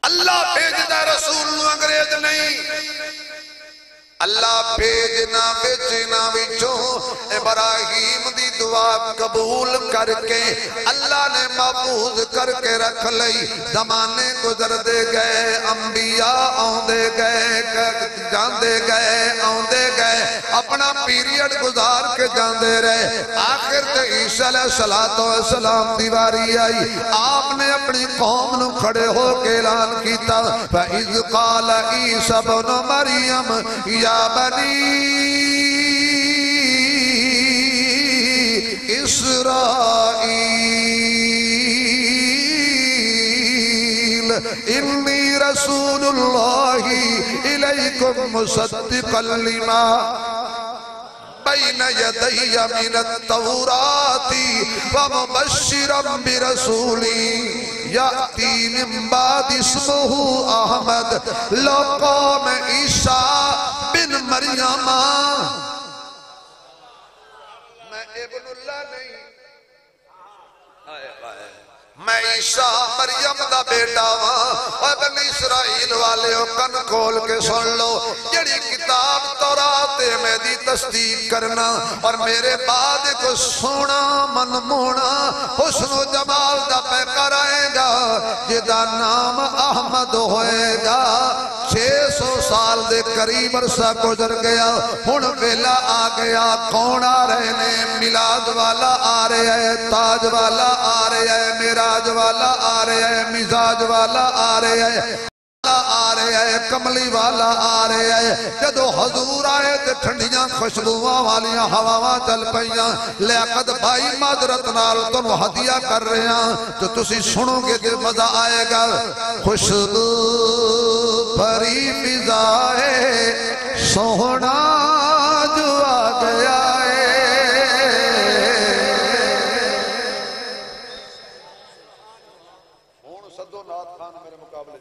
अल्लाह भेजदा रसूल नु अंग्रेज नहीं, अल्लाह भेजना बेचना विचों इब्राहिम दी दुआ कबूल करके अल्लाह ने महफूज करके रख लई। जमाने गुजरते गए, अंबिया आउंदे गए जांदे गए, आउंदे गए, अपना पीरियड गुजार के जांदे रहे। आखिर ते ईसा अलैहिस्सलाम दी वारी आई। आपने अपनी कौम नु खड़े होके ऐलान कीता, फइज़ क़ाल ईसा इब्न मरियम या बनी इस्राईल इन्नी रसूलुल्लाहि इलैकुम मुसद्दिक़न लिमा बैन यदैया मिनत-तौराति व मुबश्शिरन बिरसूलिन याती मिन बाद इस्मुहु अहमद लक़ाम ईसा बिन मरियम। मैं इब्नुल्लाह नहीं, मैं ईसा मरियम दा बेटा वां। बनी इस्राइल वाले कन खोल के सुन लो, जड़ी किताब तौरात में दी तस्दीक करना और मेरे बाद को सोना मनमोना हुस्न जमाल दा पैकर आएगा, जिदा नाम अहमद होएगा। 600 साल दे करीब अरसा गुजर गया, हुण वेला आ गया। कौन आ रहे ने? मिलाद वाला आ रहा है, ताज वाला आ रहा है, मिराज वाला आ रहा है, मिजाज वाला आ रहा है, आ रहा है, कमली वाला आ रहा है। जदो हजूर आए तो ठंडिया खुशबुआं वाली हवावां चल पईयां। लियाकत भाई माजरत नाल तुहानू हदिया कर रहे हैं, तो तुसी सुनोगे तो मजा आएगा। खुशबू भरी फिजाए सोहना जो आ गया है। हुण सदो नाथ खान मेरे मुकाबले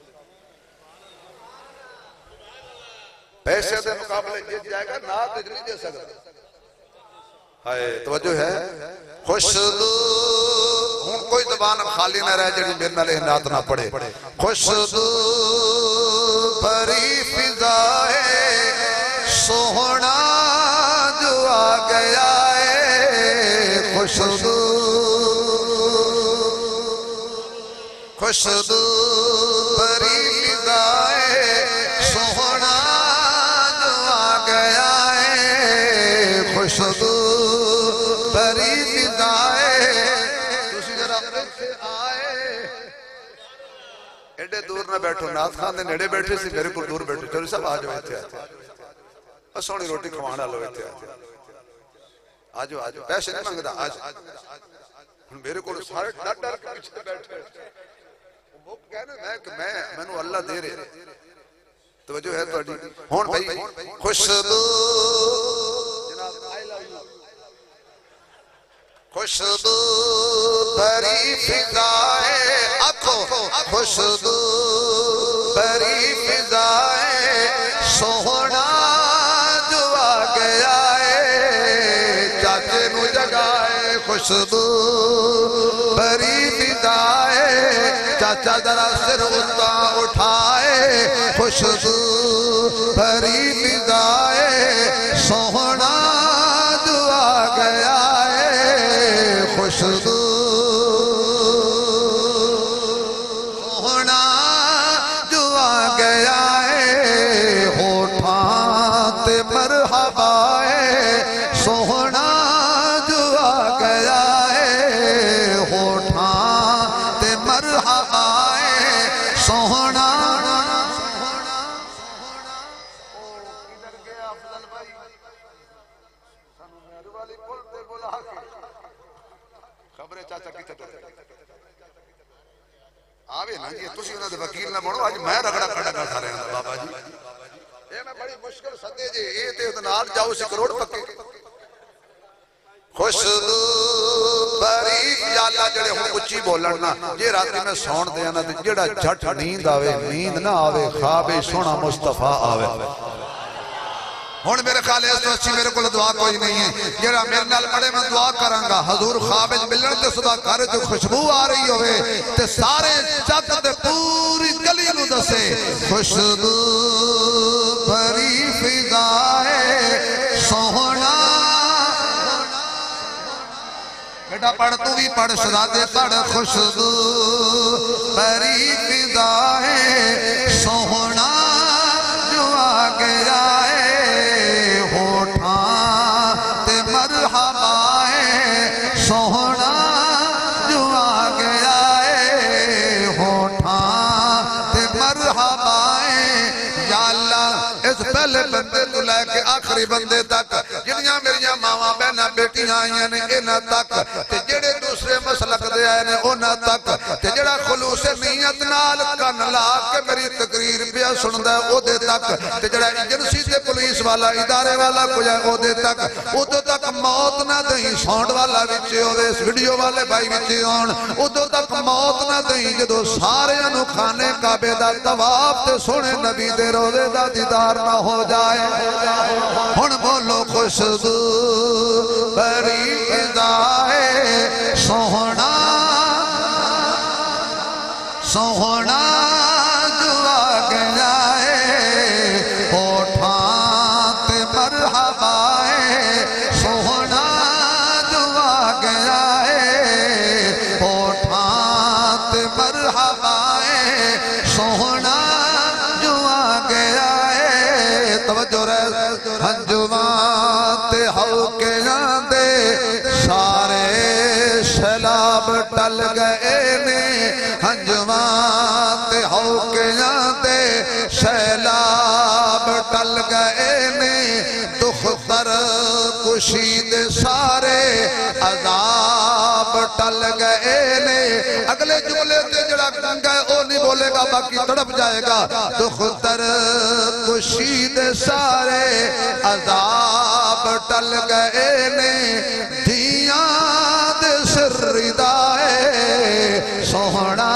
पैसे के मुकाबले जीत जाएगा, नाथ नहीं दे सकता। हाय तवज्जो है। खुशबू हुण कोई जबान खाली ना रहे जेड़ी मेरे नाल नात ना पढ़े। खुशबू भरी फिजाए सोहना जो आ गया है। खुशबू खुशबू भरी फिजाए सोहना खुशबू भरी फिजाए। तुसी जरा से आए, एडे दूर ना बैठो, नाथ खान दे नेड़े बैठे सी, मेरे को दूर बैठो। चलो सब आ जाओ इत्थे, सोहनी रोटी खवाण लो इत्थे आ जाओ, आ जाओ। पैसे नहीं मंगदा, आ जाओ। हुण मेरे को सारे डर के पीछे बैठे, वो कहने मैं मैनू अल्लाह दे रहे। तवज्जो है तुहाडी। हुण भाई खुशबू खुशबू भरी फिजाए आखो, खुशबू भरी फिजाए सोहना जो आ गया है। चाचे नू जगाए खुशबू भरी फिजाए, चाचा जरा सिर उता उठाए। खुशबू भरी फिजाए सोहना जो आ गया है। खुशबू सोहना जो आ गया है। होठां ते मरहबा है सोहना जो आ गया है। होठां ते मरहबा है खबरे चाचा कितने आवे ना जी तुसी उन्हां दे वकील ना बनो अज मैं रगड़ा कटांगा सारे दा बाबा जी ए मैं बड़ी मुश्किल सदे जे ए ते नाल जाओ सी करोड़ पक्के खुशबू बरी या अल्लाह जेड़े हुन उच्ची बोलन ना जे राती मैं सौण दे ना ते जेड़ा झट नींद आवे नींद ना आवे ख्वाबे सोना मुस्तफा आवे हुन मेरे ख्याल इस तो अच्छी मेरे को दुआ कोई नहीं है जेड़ा मेरे नाल पड़े मैं दुआ करांगा हजूर ख्वाब विच मिलन ते सुबह घर च खुशबू आ रही होवे ते सारे जग ते पूरी गली नु दसे खुशबू भरी फिजाए सोहना बेटा पढ़ तू भी पढ़ सदादे पढ़ खुशबू भरी फिजाए सोहना जो आ गया सोहना जो आ गया है होठा ते मरहबा या अल्लाह इस पहले बंदे तो लेके आखिरी बंदे तक जिन्नियां मेरियां मावां बहनां बेटियां आईयां ने इन्हां तक ते जेड़े दूसरे मसलक दे आए ने उन्हां तक ते जेड़ा खुलूस नीयत नाल कन ला के मेरी तकरीर पिया सुनदा ओदे तक ते जेड़ा एजेंसी ते पुलिस वाला इदारे वाला कोई ओदे तक उदों तक मौत ना दई साउंड वाला विच होवे वीडियो वाले भाई विच आउण उदों तक मौत ना दई जदों सारियां नु खाने काबे दा तवाफ ते सोहणे नबी दे रोज़े दा दीदार ना हो जाए हुण बोलो खुशबू बरी फिजाए सोहना सोहना जो आ गया है होठा ते मरहबा सोहना जो आ गया है होठा ते मरहबा सोहना जो आ गया है तवज्जो रह हंजुमा ते हौके दे सारे सैलाब टल गए ने हंजुमा ते हौके दे सैलाब टल गए ने दुख दर कुशीद सारे अजाब टल गए ने अगले जुमले ते जड़ा गंगा ओ नहीं बोलेगा बाकी तड़प जाएगा दुख दर कुशीद सारे अजाब टल गए ने धिया दे सिरदाए सोहना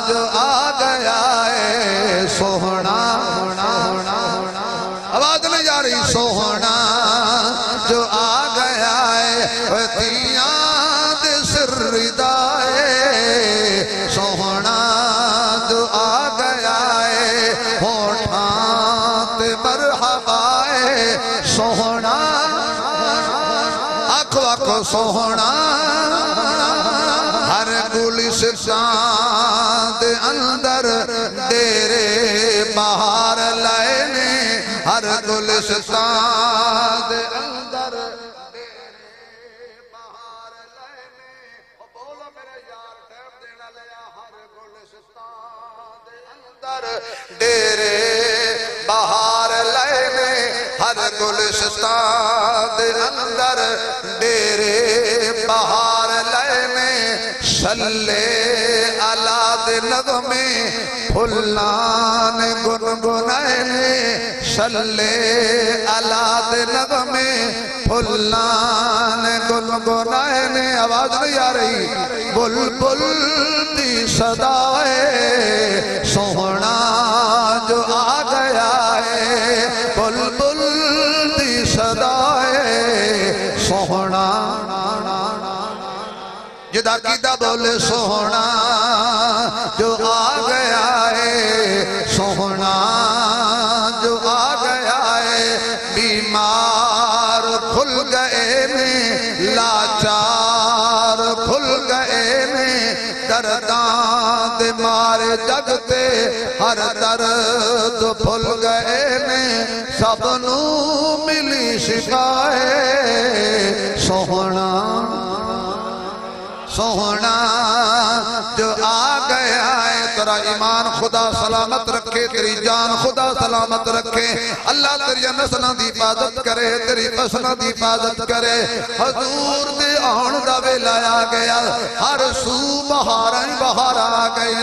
जो आ गया है सोहना आवाज नहीं जा रही सोहना जो आ गया है धिया दे सिरदाए सोहना जो आ गया है होठा ते मरहबा सोहना आखो आखो सोहना हर गुलिस्तान दे अंदर डेरे बाहर लाए ने हर गुलिस्तान दे अंदर डेरे बाहर लाए ने बोलो मेरे यार टाइम देना लिया हर गुलिस्तान दे अंदर डेरे बाहर लाए ने हर गुलिस्तान दे अंदर डेरे बाहर लाए सल्ले अला दे नगमे फुल्लान गुनगुनाए ने सल्ले अला दे नगमे फुल्लान गुनगुनाए ने आवाज नहीं आ रही बुलबुल दी सदाए सोहना जो आ गया है बुलबुल दी सदाए सोहना जिदा कीदा बोले सोहना जो आ गया है सोहना जो आ गया है बीमार खुल गए ने लाचार खुल गए ने दर्दां दे मारे जगते हर दर्द भुल गए ने सबनू मिली शिकाए सोहना सोहना जो आ गया है तो तेरा ईमान खुदा सलामत रखे, तेरी जान खुदा सलामत रखे। अल्लाह तेरी नस्लों की हिफाजत करे, तेरी फसलों की हिफाजत करे। हजूर दे आउण दा वेला आ गया, हर सू बहारां ही बहार आ गई।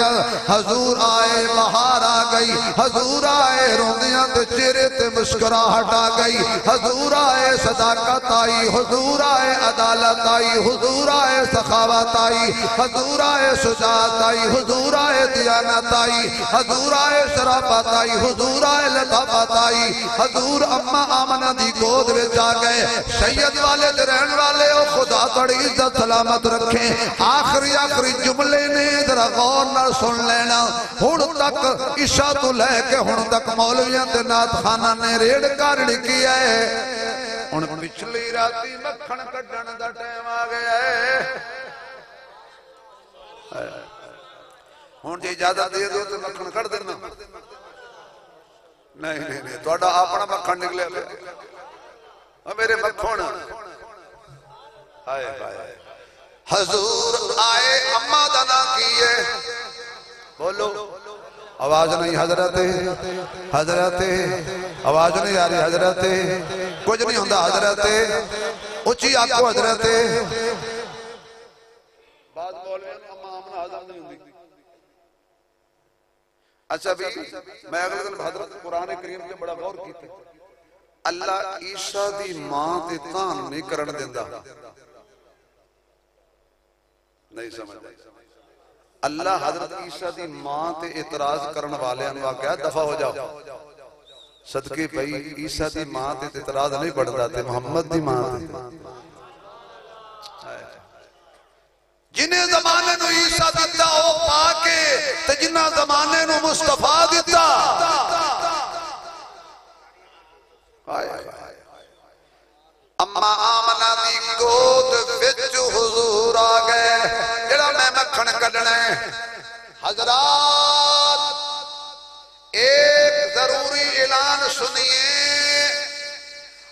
हजूर आए बहार आ गई, हजूर आए रोंदियां ते चेहरे ते मुस्कुराहट आ गई। हजूर आए सदाकत आई, हजूर आए अदालत आई, हजूर आए सखावत आई, हजूर आए सुजात आई, हजूर आए दियानत आई, हजूर आए शराफत आई, हजूर आए लताफत आई। हजूर अम्मा आमना दी गोद में जा गए। सैयद वाले दे रहन वाले ओ खुदा बड़ी इज्जत सलामत रखे। आखिरी आखिरी जुमले ने जरा गौर नाल सुन लेना। हुण तक इशा तो लैके हुण तक मौलवियां ते नात खाना ने रेड़ कर लिखी है। हुण पिछली राती मक्खन कड्डण दा टाइम आ गया है। हुण जे इजाजत दे दो तो मक्खन कट देना। नहीं नहीं नहीं, तुहाडा अपना मक्खन निकले पे मेरे मक्खन। हाय हाय, हजूर आए, अम्मा दा नाम की है? बोलो, आवाज नहीं। हजरत हजरत आवाज नहीं आ रही। हजरत कुछ नहीं होता। हजरत उची आखो। हजरत बात बोल रहे अम्मा आमना हजम नहीं होती। अच्छा भी मैं अगले दिन हजरत कुरान करीम के बड़ा गौर किया। अल्लाह ईसा दी मां ते तान नहीं करन देंदा। नहीं समझ। अल्लाह हजरत ईसा दी मां ते इतराज करन वालियां नूं आख्या दफा हो जाओ। सदके भाई ईसा दी मां ते इतराज नहीं बढ़दा ते मुहम्मद दी मां ते। जिन्हें जमाने नूं ईसा दिता ओ पाके ते जिन्हां जमाने नूं मुस्तफा दिता। अम्मा आमना दी गोद विच हुजूर आ गए। जेड़ा मैं मक्खन कढना है हजरात, एक जरूरी ऐलान सुनिए।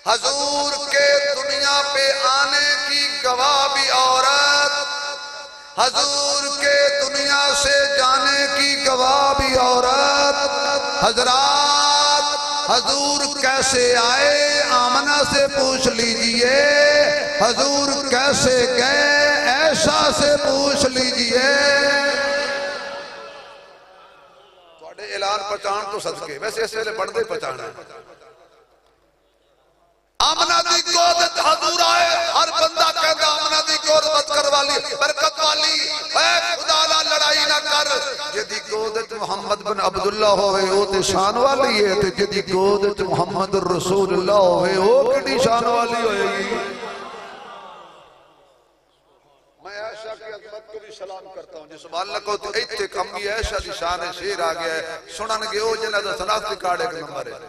हजूर के दुनिया पे आने की गवाह भी औरत, हजूर के दुनिया से जाने की गवाह भी औरत। हजरात हजूर कैसे आए आमना से पूछ लीजिए। हजूर कैसे गए ऐशा से पूछ लीजिए। थोड़े ऐलान पहचान तो सदके, वैसे इस वेले पढ़ते पहचाना। आमना दी गोद हजूर आए, हर बंदा कहता आमना दी गोद बरकत वाली बरकत वाली है। खुदा दा लड़ाई ना कर। जिदी गोद च मोहम्मद बिन अब्दुल्ला होवे ओ ते शान वाली है, ते जिदी गोद च मोहम्मद रसूलुल्लाह होवे ओ कितनी शान वाली होएगी। मैं आयशा की अज़मत को भी सलाम करता हूं। जिस अल्लाह को तो इत्ते अम्मी आयशा दी शान है, शेर आ गया है सुननगे ओ जिन्हां दा शनाख्ती कार्ड एक नंबर है।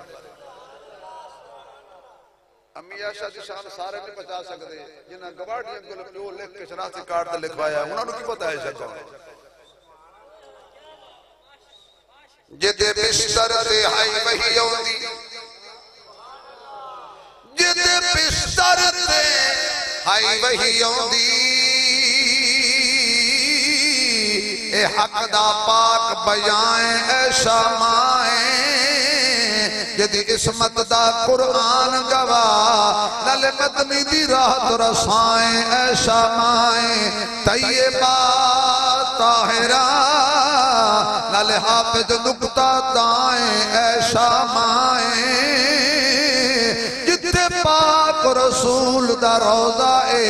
अम्मी आयशा दी शान सारे नहीं बचा सकते। जिन्हां गवाढ़ियां कोल जो लिख के शनाख्ती कार्ड ते लिखवाया उन्हां नूं की पता है आयशा कौन है। जिदे बिस्तर ते हाई वही आउंदी, जिदे बिस्तर ते हाई वही आउंदी। ए हक दा पाक बयाए ऐशा माए, जिदी इस्मत दा कुरान गवाह, नाले मदनी दी राहत रसाए ऐशा माए। तैयबा ताहिरा नाले हाफिज नुक्ता दाए ऐशा माए। जिथे पाक रसूल दा रोजा ए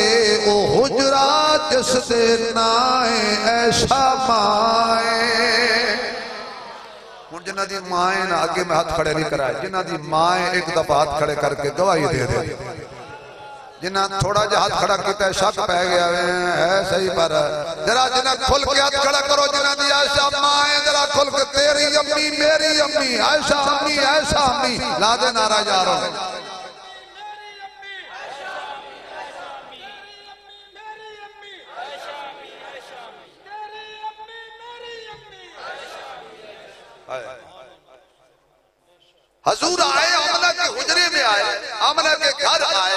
ओ हुजरा जिस दे नाए ऐशा माए। जिन्हां दी माए ना अगे में हाथ खड़े नहीं कराए। जिन्हां दी माए एक दफा हाथ खड़े करके गवाही दे दे। जिन्हां थोड़ा जा हाथ खड़ा किया शक पै गया है सही पर जरा जिन्हां खुल के हाथ खड़ा करो। जिन्हां दी आयशा माए जरा खुल के तेरी अम्मी मेरी अम्मी आयशा अम्मी ऐशा अम्मी ला दे नारा यारो। हजूर आए आमना के हुजरे में आए, आमना के घर आए।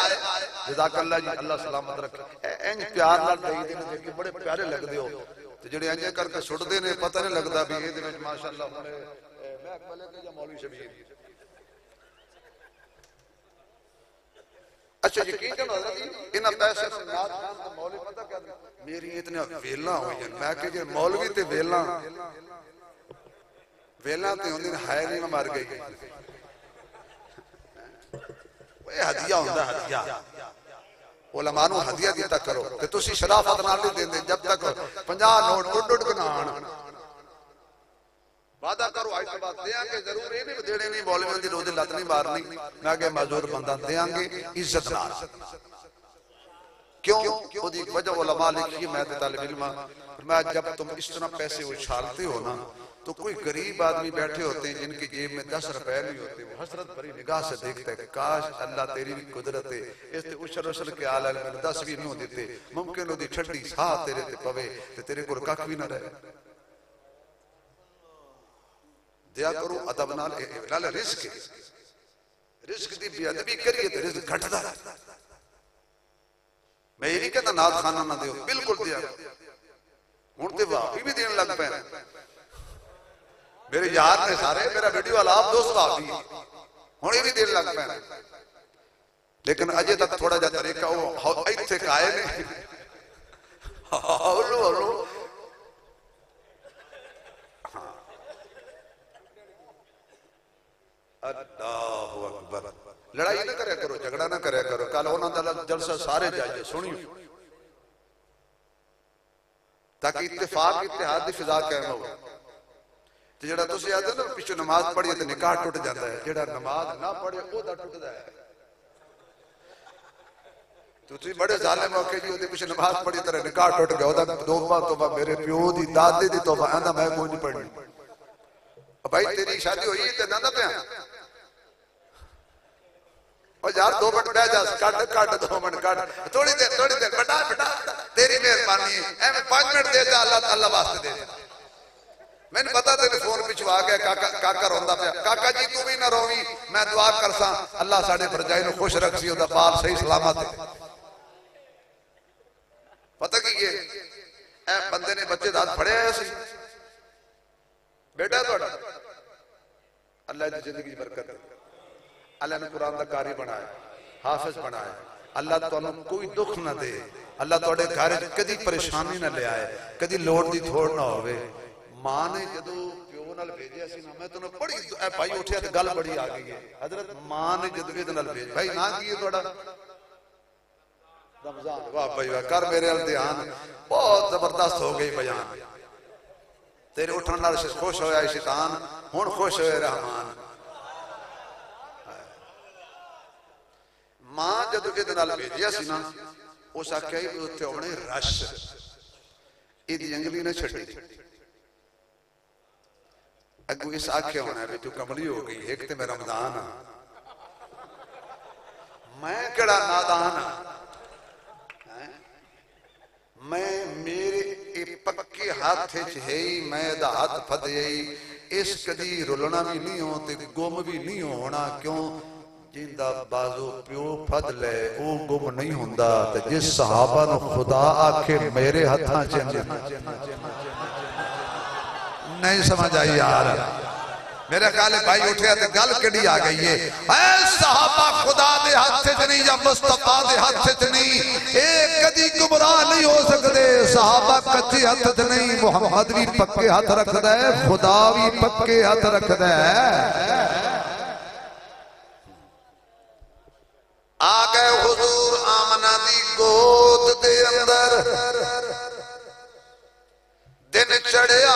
जज़ाकल्लाह जी, अल्लाह सलामत रखे। इंज प्यार नाल दई देने देखे बड़े प्यारे लगदे हो। ते जेड़े इंज करके सुटदे ने पता नहीं लगता भी इहदे विच माशाअल्लाह हुणे मैं पहले कि या मौलवी शबीर। अच्छा यकीन करो हज़रत जी इन्हां पैसे से नाथ खान ते मौलवी पता क्या मेरी इतनी वेला होई मैं कि जे मौलवी ते वेला वेला ते होंदी है नहीं मैं मर गई ओए हदिया होंदा हदिया उलमा नूं हदिया दिता करो ते तुसी शराफत नाल नहीं देंदे जब तक 50 नोट उड़ उड़ के ना आण वादा करो आज के बाद देंगे जरूर ये नहीं देने नहीं मौलवियों की रोज़ लत नहीं मारनी मैं आगे मजदूर बंदा देंगे इज्जत नाल क्यों ओदी वजह उलमा लिखी मैं तालिब इल्म मैं जब तुम इस तरह पैसे उछालते हो ना तो कोई गरीब आदमी बैठे होते हैं जिनकी जेब में 10 रुपए नहीं होते वो हसरत भरी निगाह से देखता है काश अल्लाह तेरी भी कुदरत है इस ते उछल उछल के आल मैंने 10 भी नहीं देते मुमकिन ओदी छड्डी साह तेरे ते पवे ते तेरे कोल कख भी ना रहे दिया करो अदब नाल रिस्क दी बेअदबी करिए तो रिस्क घटदा मैं ये नहीं कहता नाथ खाना ना दियो बिल्कुल दिया हुण ते वापी भी देने लग पे मेरे यार ने सारे मेरा वीडियो वाला आप दोस्त वापी हुण ये भी देने लग पे लेकिन अजे तक थोड़ा जा तरीका वो इत्थे काए ने हौलो हौलो अल्लाहु अकबर लड़ाई ना करे करो झगड़ा ना करे करो कल उन्हां दा जलसा सारे जाइए सुनियो ताकि इत्तेफाक इत्तेहाद दी फिजा कायम हो ते जेड़ा तुसी आदे ना पिछे नमाज पढ़ी ते निकाह टूट जाता है जेड़ा नमाज ना पढ़े ओदा टूटदा है तुसी बड़े जालिम हो के जी ओदे पिछे नमाज पढ़ी तेरा निकाह टूट गया ओदा तौबा मेरे प्यो दी दादे दी तौबा आंदा मैं कोई नहीं पढ़नी भाई तेरी शादी हुई ते ना पे और यार 2 मिनट बह जा काट 2 मिनट काट थोड़ी देर बटा तेरी मेहरबानी है एवं 5 मिनट दे जा अल्लाह वास्ते दे मैंने पता तेरे फोन पिछवा गया काका रोंदा पे काका जी तू भी ना रोवी मैं दुआ करसा अल्लाह साडे भरजाई नु खुश रखसी ओदा बाल सही सलामत है पता की ये ए बंदे ने बच्चे दाद फड़े आया सी बेटा थोड़ा अल्लाह की जिंदगी बरकत अल्लाह ने कुरान का कारी बनाया हाफिज बनाया अल्लाह तुहानू कोई दुख ना दे अल्लाह तुहाडे घर कदी परेशानी ना ले आए कदी लोड़ दी थोड़ ना होवे मां ने जदों प्यो नाल भेजिया सी ना मैं तैनू बड़ी ए भाई उठिया ते गल बड़ी आ गई है हजरत मां ने जदों इहदे नाल भेज भाई ना की है तुहाडा रमजान वाह भाई वाह कर मेरे अल ध्यान बहुत जबरदस्त हो गई बयान तेरे उठन नाल खुश होया शैतान हुण खुश होया रहमान मां जदों इहदे नाल भेजिया सी ना उस आख्या उत्थे आउणे रश इहदी अंगली ने छड्डी अगू इस आख्या होना भी तू कमली हो गई एक ते मेरा रमजान मैं केड़ा नादान मैं मेरे पक्के हाथ च है मैं दा हाथ फदई इस कदी रुलना भी नहीं हो ते गुम भी नहीं होना क्यों जिंदा बाजू प्यो फद ले वो गुम नहीं हुंदा ते जिस सहाबा नु खुदा आखे मेरे हत्थां च नहीं समझ आई यार मेरे ख्याल भाई उठे तो गल केड़ी आ गई है ऐ सहाबा खुदा दे हाथ च नहीं या मुस्तफा दे हाथ च नहीं ए कदी गुमराह नहीं हो सकते सहाबा कच्चे हाथ च नहीं मुहम्मद भी पक्के हाथ रखदा है खुदा भी पक्के हाथ रखदा है आ गए हुजूर आमना दी गोद दे अंदर दिन चढ़िया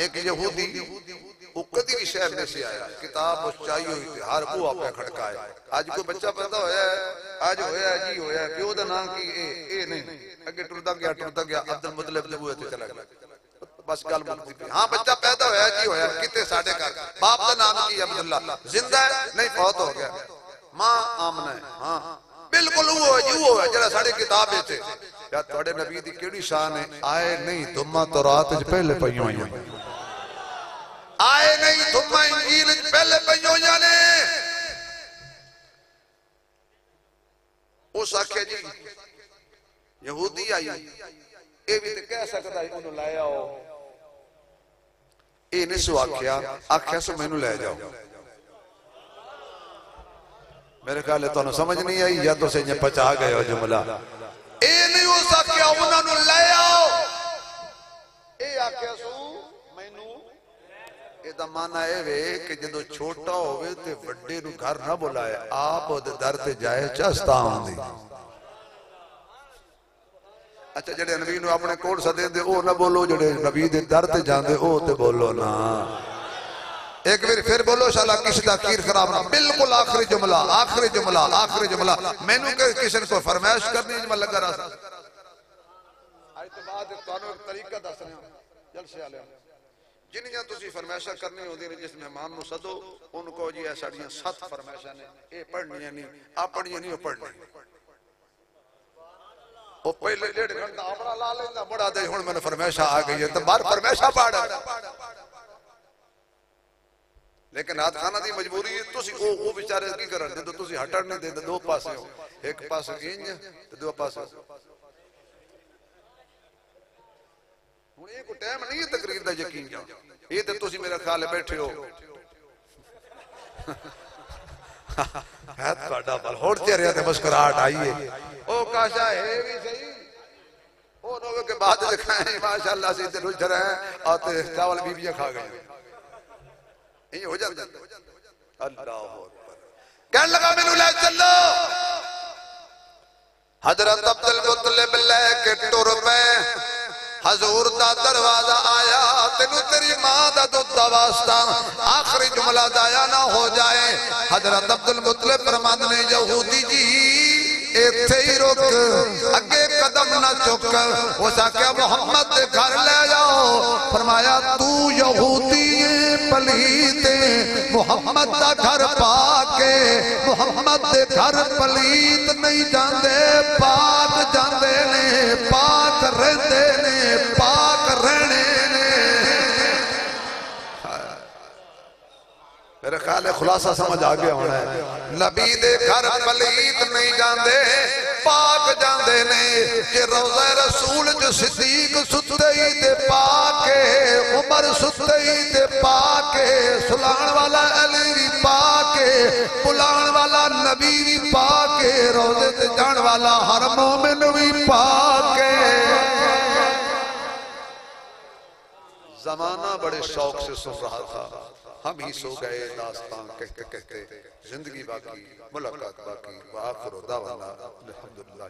एक यहूदी वो कदी भी शहर में से आया किताब चाहिए हुई थी हर बुआ पे खड़काए आज कोई बच्चा पैदा होया है आज होया जी होया प्यो दा नाम की ए नहीं अगे टुरदा गया अब्दुल मुतलिब दे बुए ते चला गया बस गल मुक्ति पे हां बच्चा पैदा होया जी होया किते साडे घर बाप दा नाम की अब्दुल्ला जिंदा है नहीं फौत हो गया मां आमना है हां बिल्कुल वो है जरा साडी किताब विच या तोड़े नबी दी केड़ी शान है आए नहीं तुमा तौरात च पहले पईयो आईयां आए नहीं तुमा इंजील च पहले पईयो आईयां ने उस आखे जी यहूदी आई ये भी तो कह सकता है उन्होंने लै आओ, ये नहीं सो आख्या, आख्या सो मैनू लै जाओ। मेरे ख्याल तो समझ नहीं आई या तो से पचा गए हो जुमला। ये नहीं हो सकिया उन्होंने लै आओ, ये आख्या सो मैनू। ਇਹਦਾ ਮਾਨਾ ਇਹ ਵੇ ਕਿ ਜਦੋਂ ਛੋਟਾ ਹੋਵੇ ਤੇ ਵੱਡੇ ਨੂੰ ਘਰ ਨਾ ਬੁਲਾਏ, ਆਪ ਉਹਦੇ ਦਰ ਤੇ ਜਾਏ ਚਸਤਾ ਆਉਂਦੀ। अच्छा जेडे नबी नूं अपने कोल सदेंदे ओ ना बोलो, जेडे नबी दे दर ते जांदे ओ ते बोलो ना। एक बार फिर बोलो शाला किसी दा कीर खराब ना। बिल्कुल आखिरी जुमला, आखिरी जुमला, आखिरी जुमला। मैनू किसी ने कोई फरमाइश करनी मैं लगा रहा। आज तो बाद तुहानू एक तरीका दस रहा जलसे वाले, जिन्नियां तुसी फरमाइशा करनी होंदी ने, जिस मेहमान नूं सदो उनको जी ऐ साडियां 7 फरमाइशा ने, ये पढ़नियां नहीं, अपनियां नहीं पढ़नी। वो पहले 1.5 घंटा अपना ला लेंदा, बड़ा दे हुण मैनूं फरमाइशा आ गई है तो बाहर फरमाइशा पढ़। लेकिन रात खाना दी मजबूरी है, तुसी ओ बेचारे की करन जदों तुसी हटण नहीं देंदे, दो पासे हो, एक पासे इंज ते दो पासे। हुण ये कोई टाइम नहीं है तकरीर दा, यकीन जाओ ये तो तुसी मेरा ख्याल है बैठे हो है ਤੁਹਾਡਾ ਬਲ। ਹੋਰ ਚਿਹਰਿਆਂ ਤੇ ਮੁਸਕਰਾਹਟ आई है। ओ काशा है भी सही, ओ नोवे के बाद दिखाए माशाअल्लाह से दिल उजर है और ते चावल बीबियां खा गई। ये हो जाता अल्लाह अकबर। कहने लगा मैनू ले चलो। हजरत अब्दुल मुत्तलिब लेके टुर पे, हजूर दा दरवाजा आया, तेनू तेरी मां दा दुध दा वास्ता आखिरी जुमला दाया ना हो जाए। हजरत अब्दुल मुत्तलिब फरमांदे ने यहूदी जी इत्थे ही रुक, अगे कदम ना चुक। उस आख्या मोहम्मद दे घर ले जाओ। फरमाया तू यहूदी पलीत, मोहम्मद दा घर पाके, मोहम्मद दे घर पलीत नहीं जांदे, पाक जांदे ने, पाक रहंदे ने, पाक रहने ने। मेरे ख्याल है खुलासा समझ आ गया होना है। नबी दे घर पलीत नहीं जांदे, पाक जांदे ने। जे रोज़ा रसूल जो सिद्दीक सुते ही ते पाके, उमर सुते ही ते पाके, सुलाण वाला अली भी पाके, बुलाण वाला नबी भी पाके, रोज़े ते जाण वाला हर मोमिन भी पाके। जमाना बड़े शौक से सुन रहा था, हम ही सो गए दास्तान कहते कहते। जिंदगी बाकी, मुलाकात बाकी। व आखिर दावाना अल्हम्दुलिल्लाह।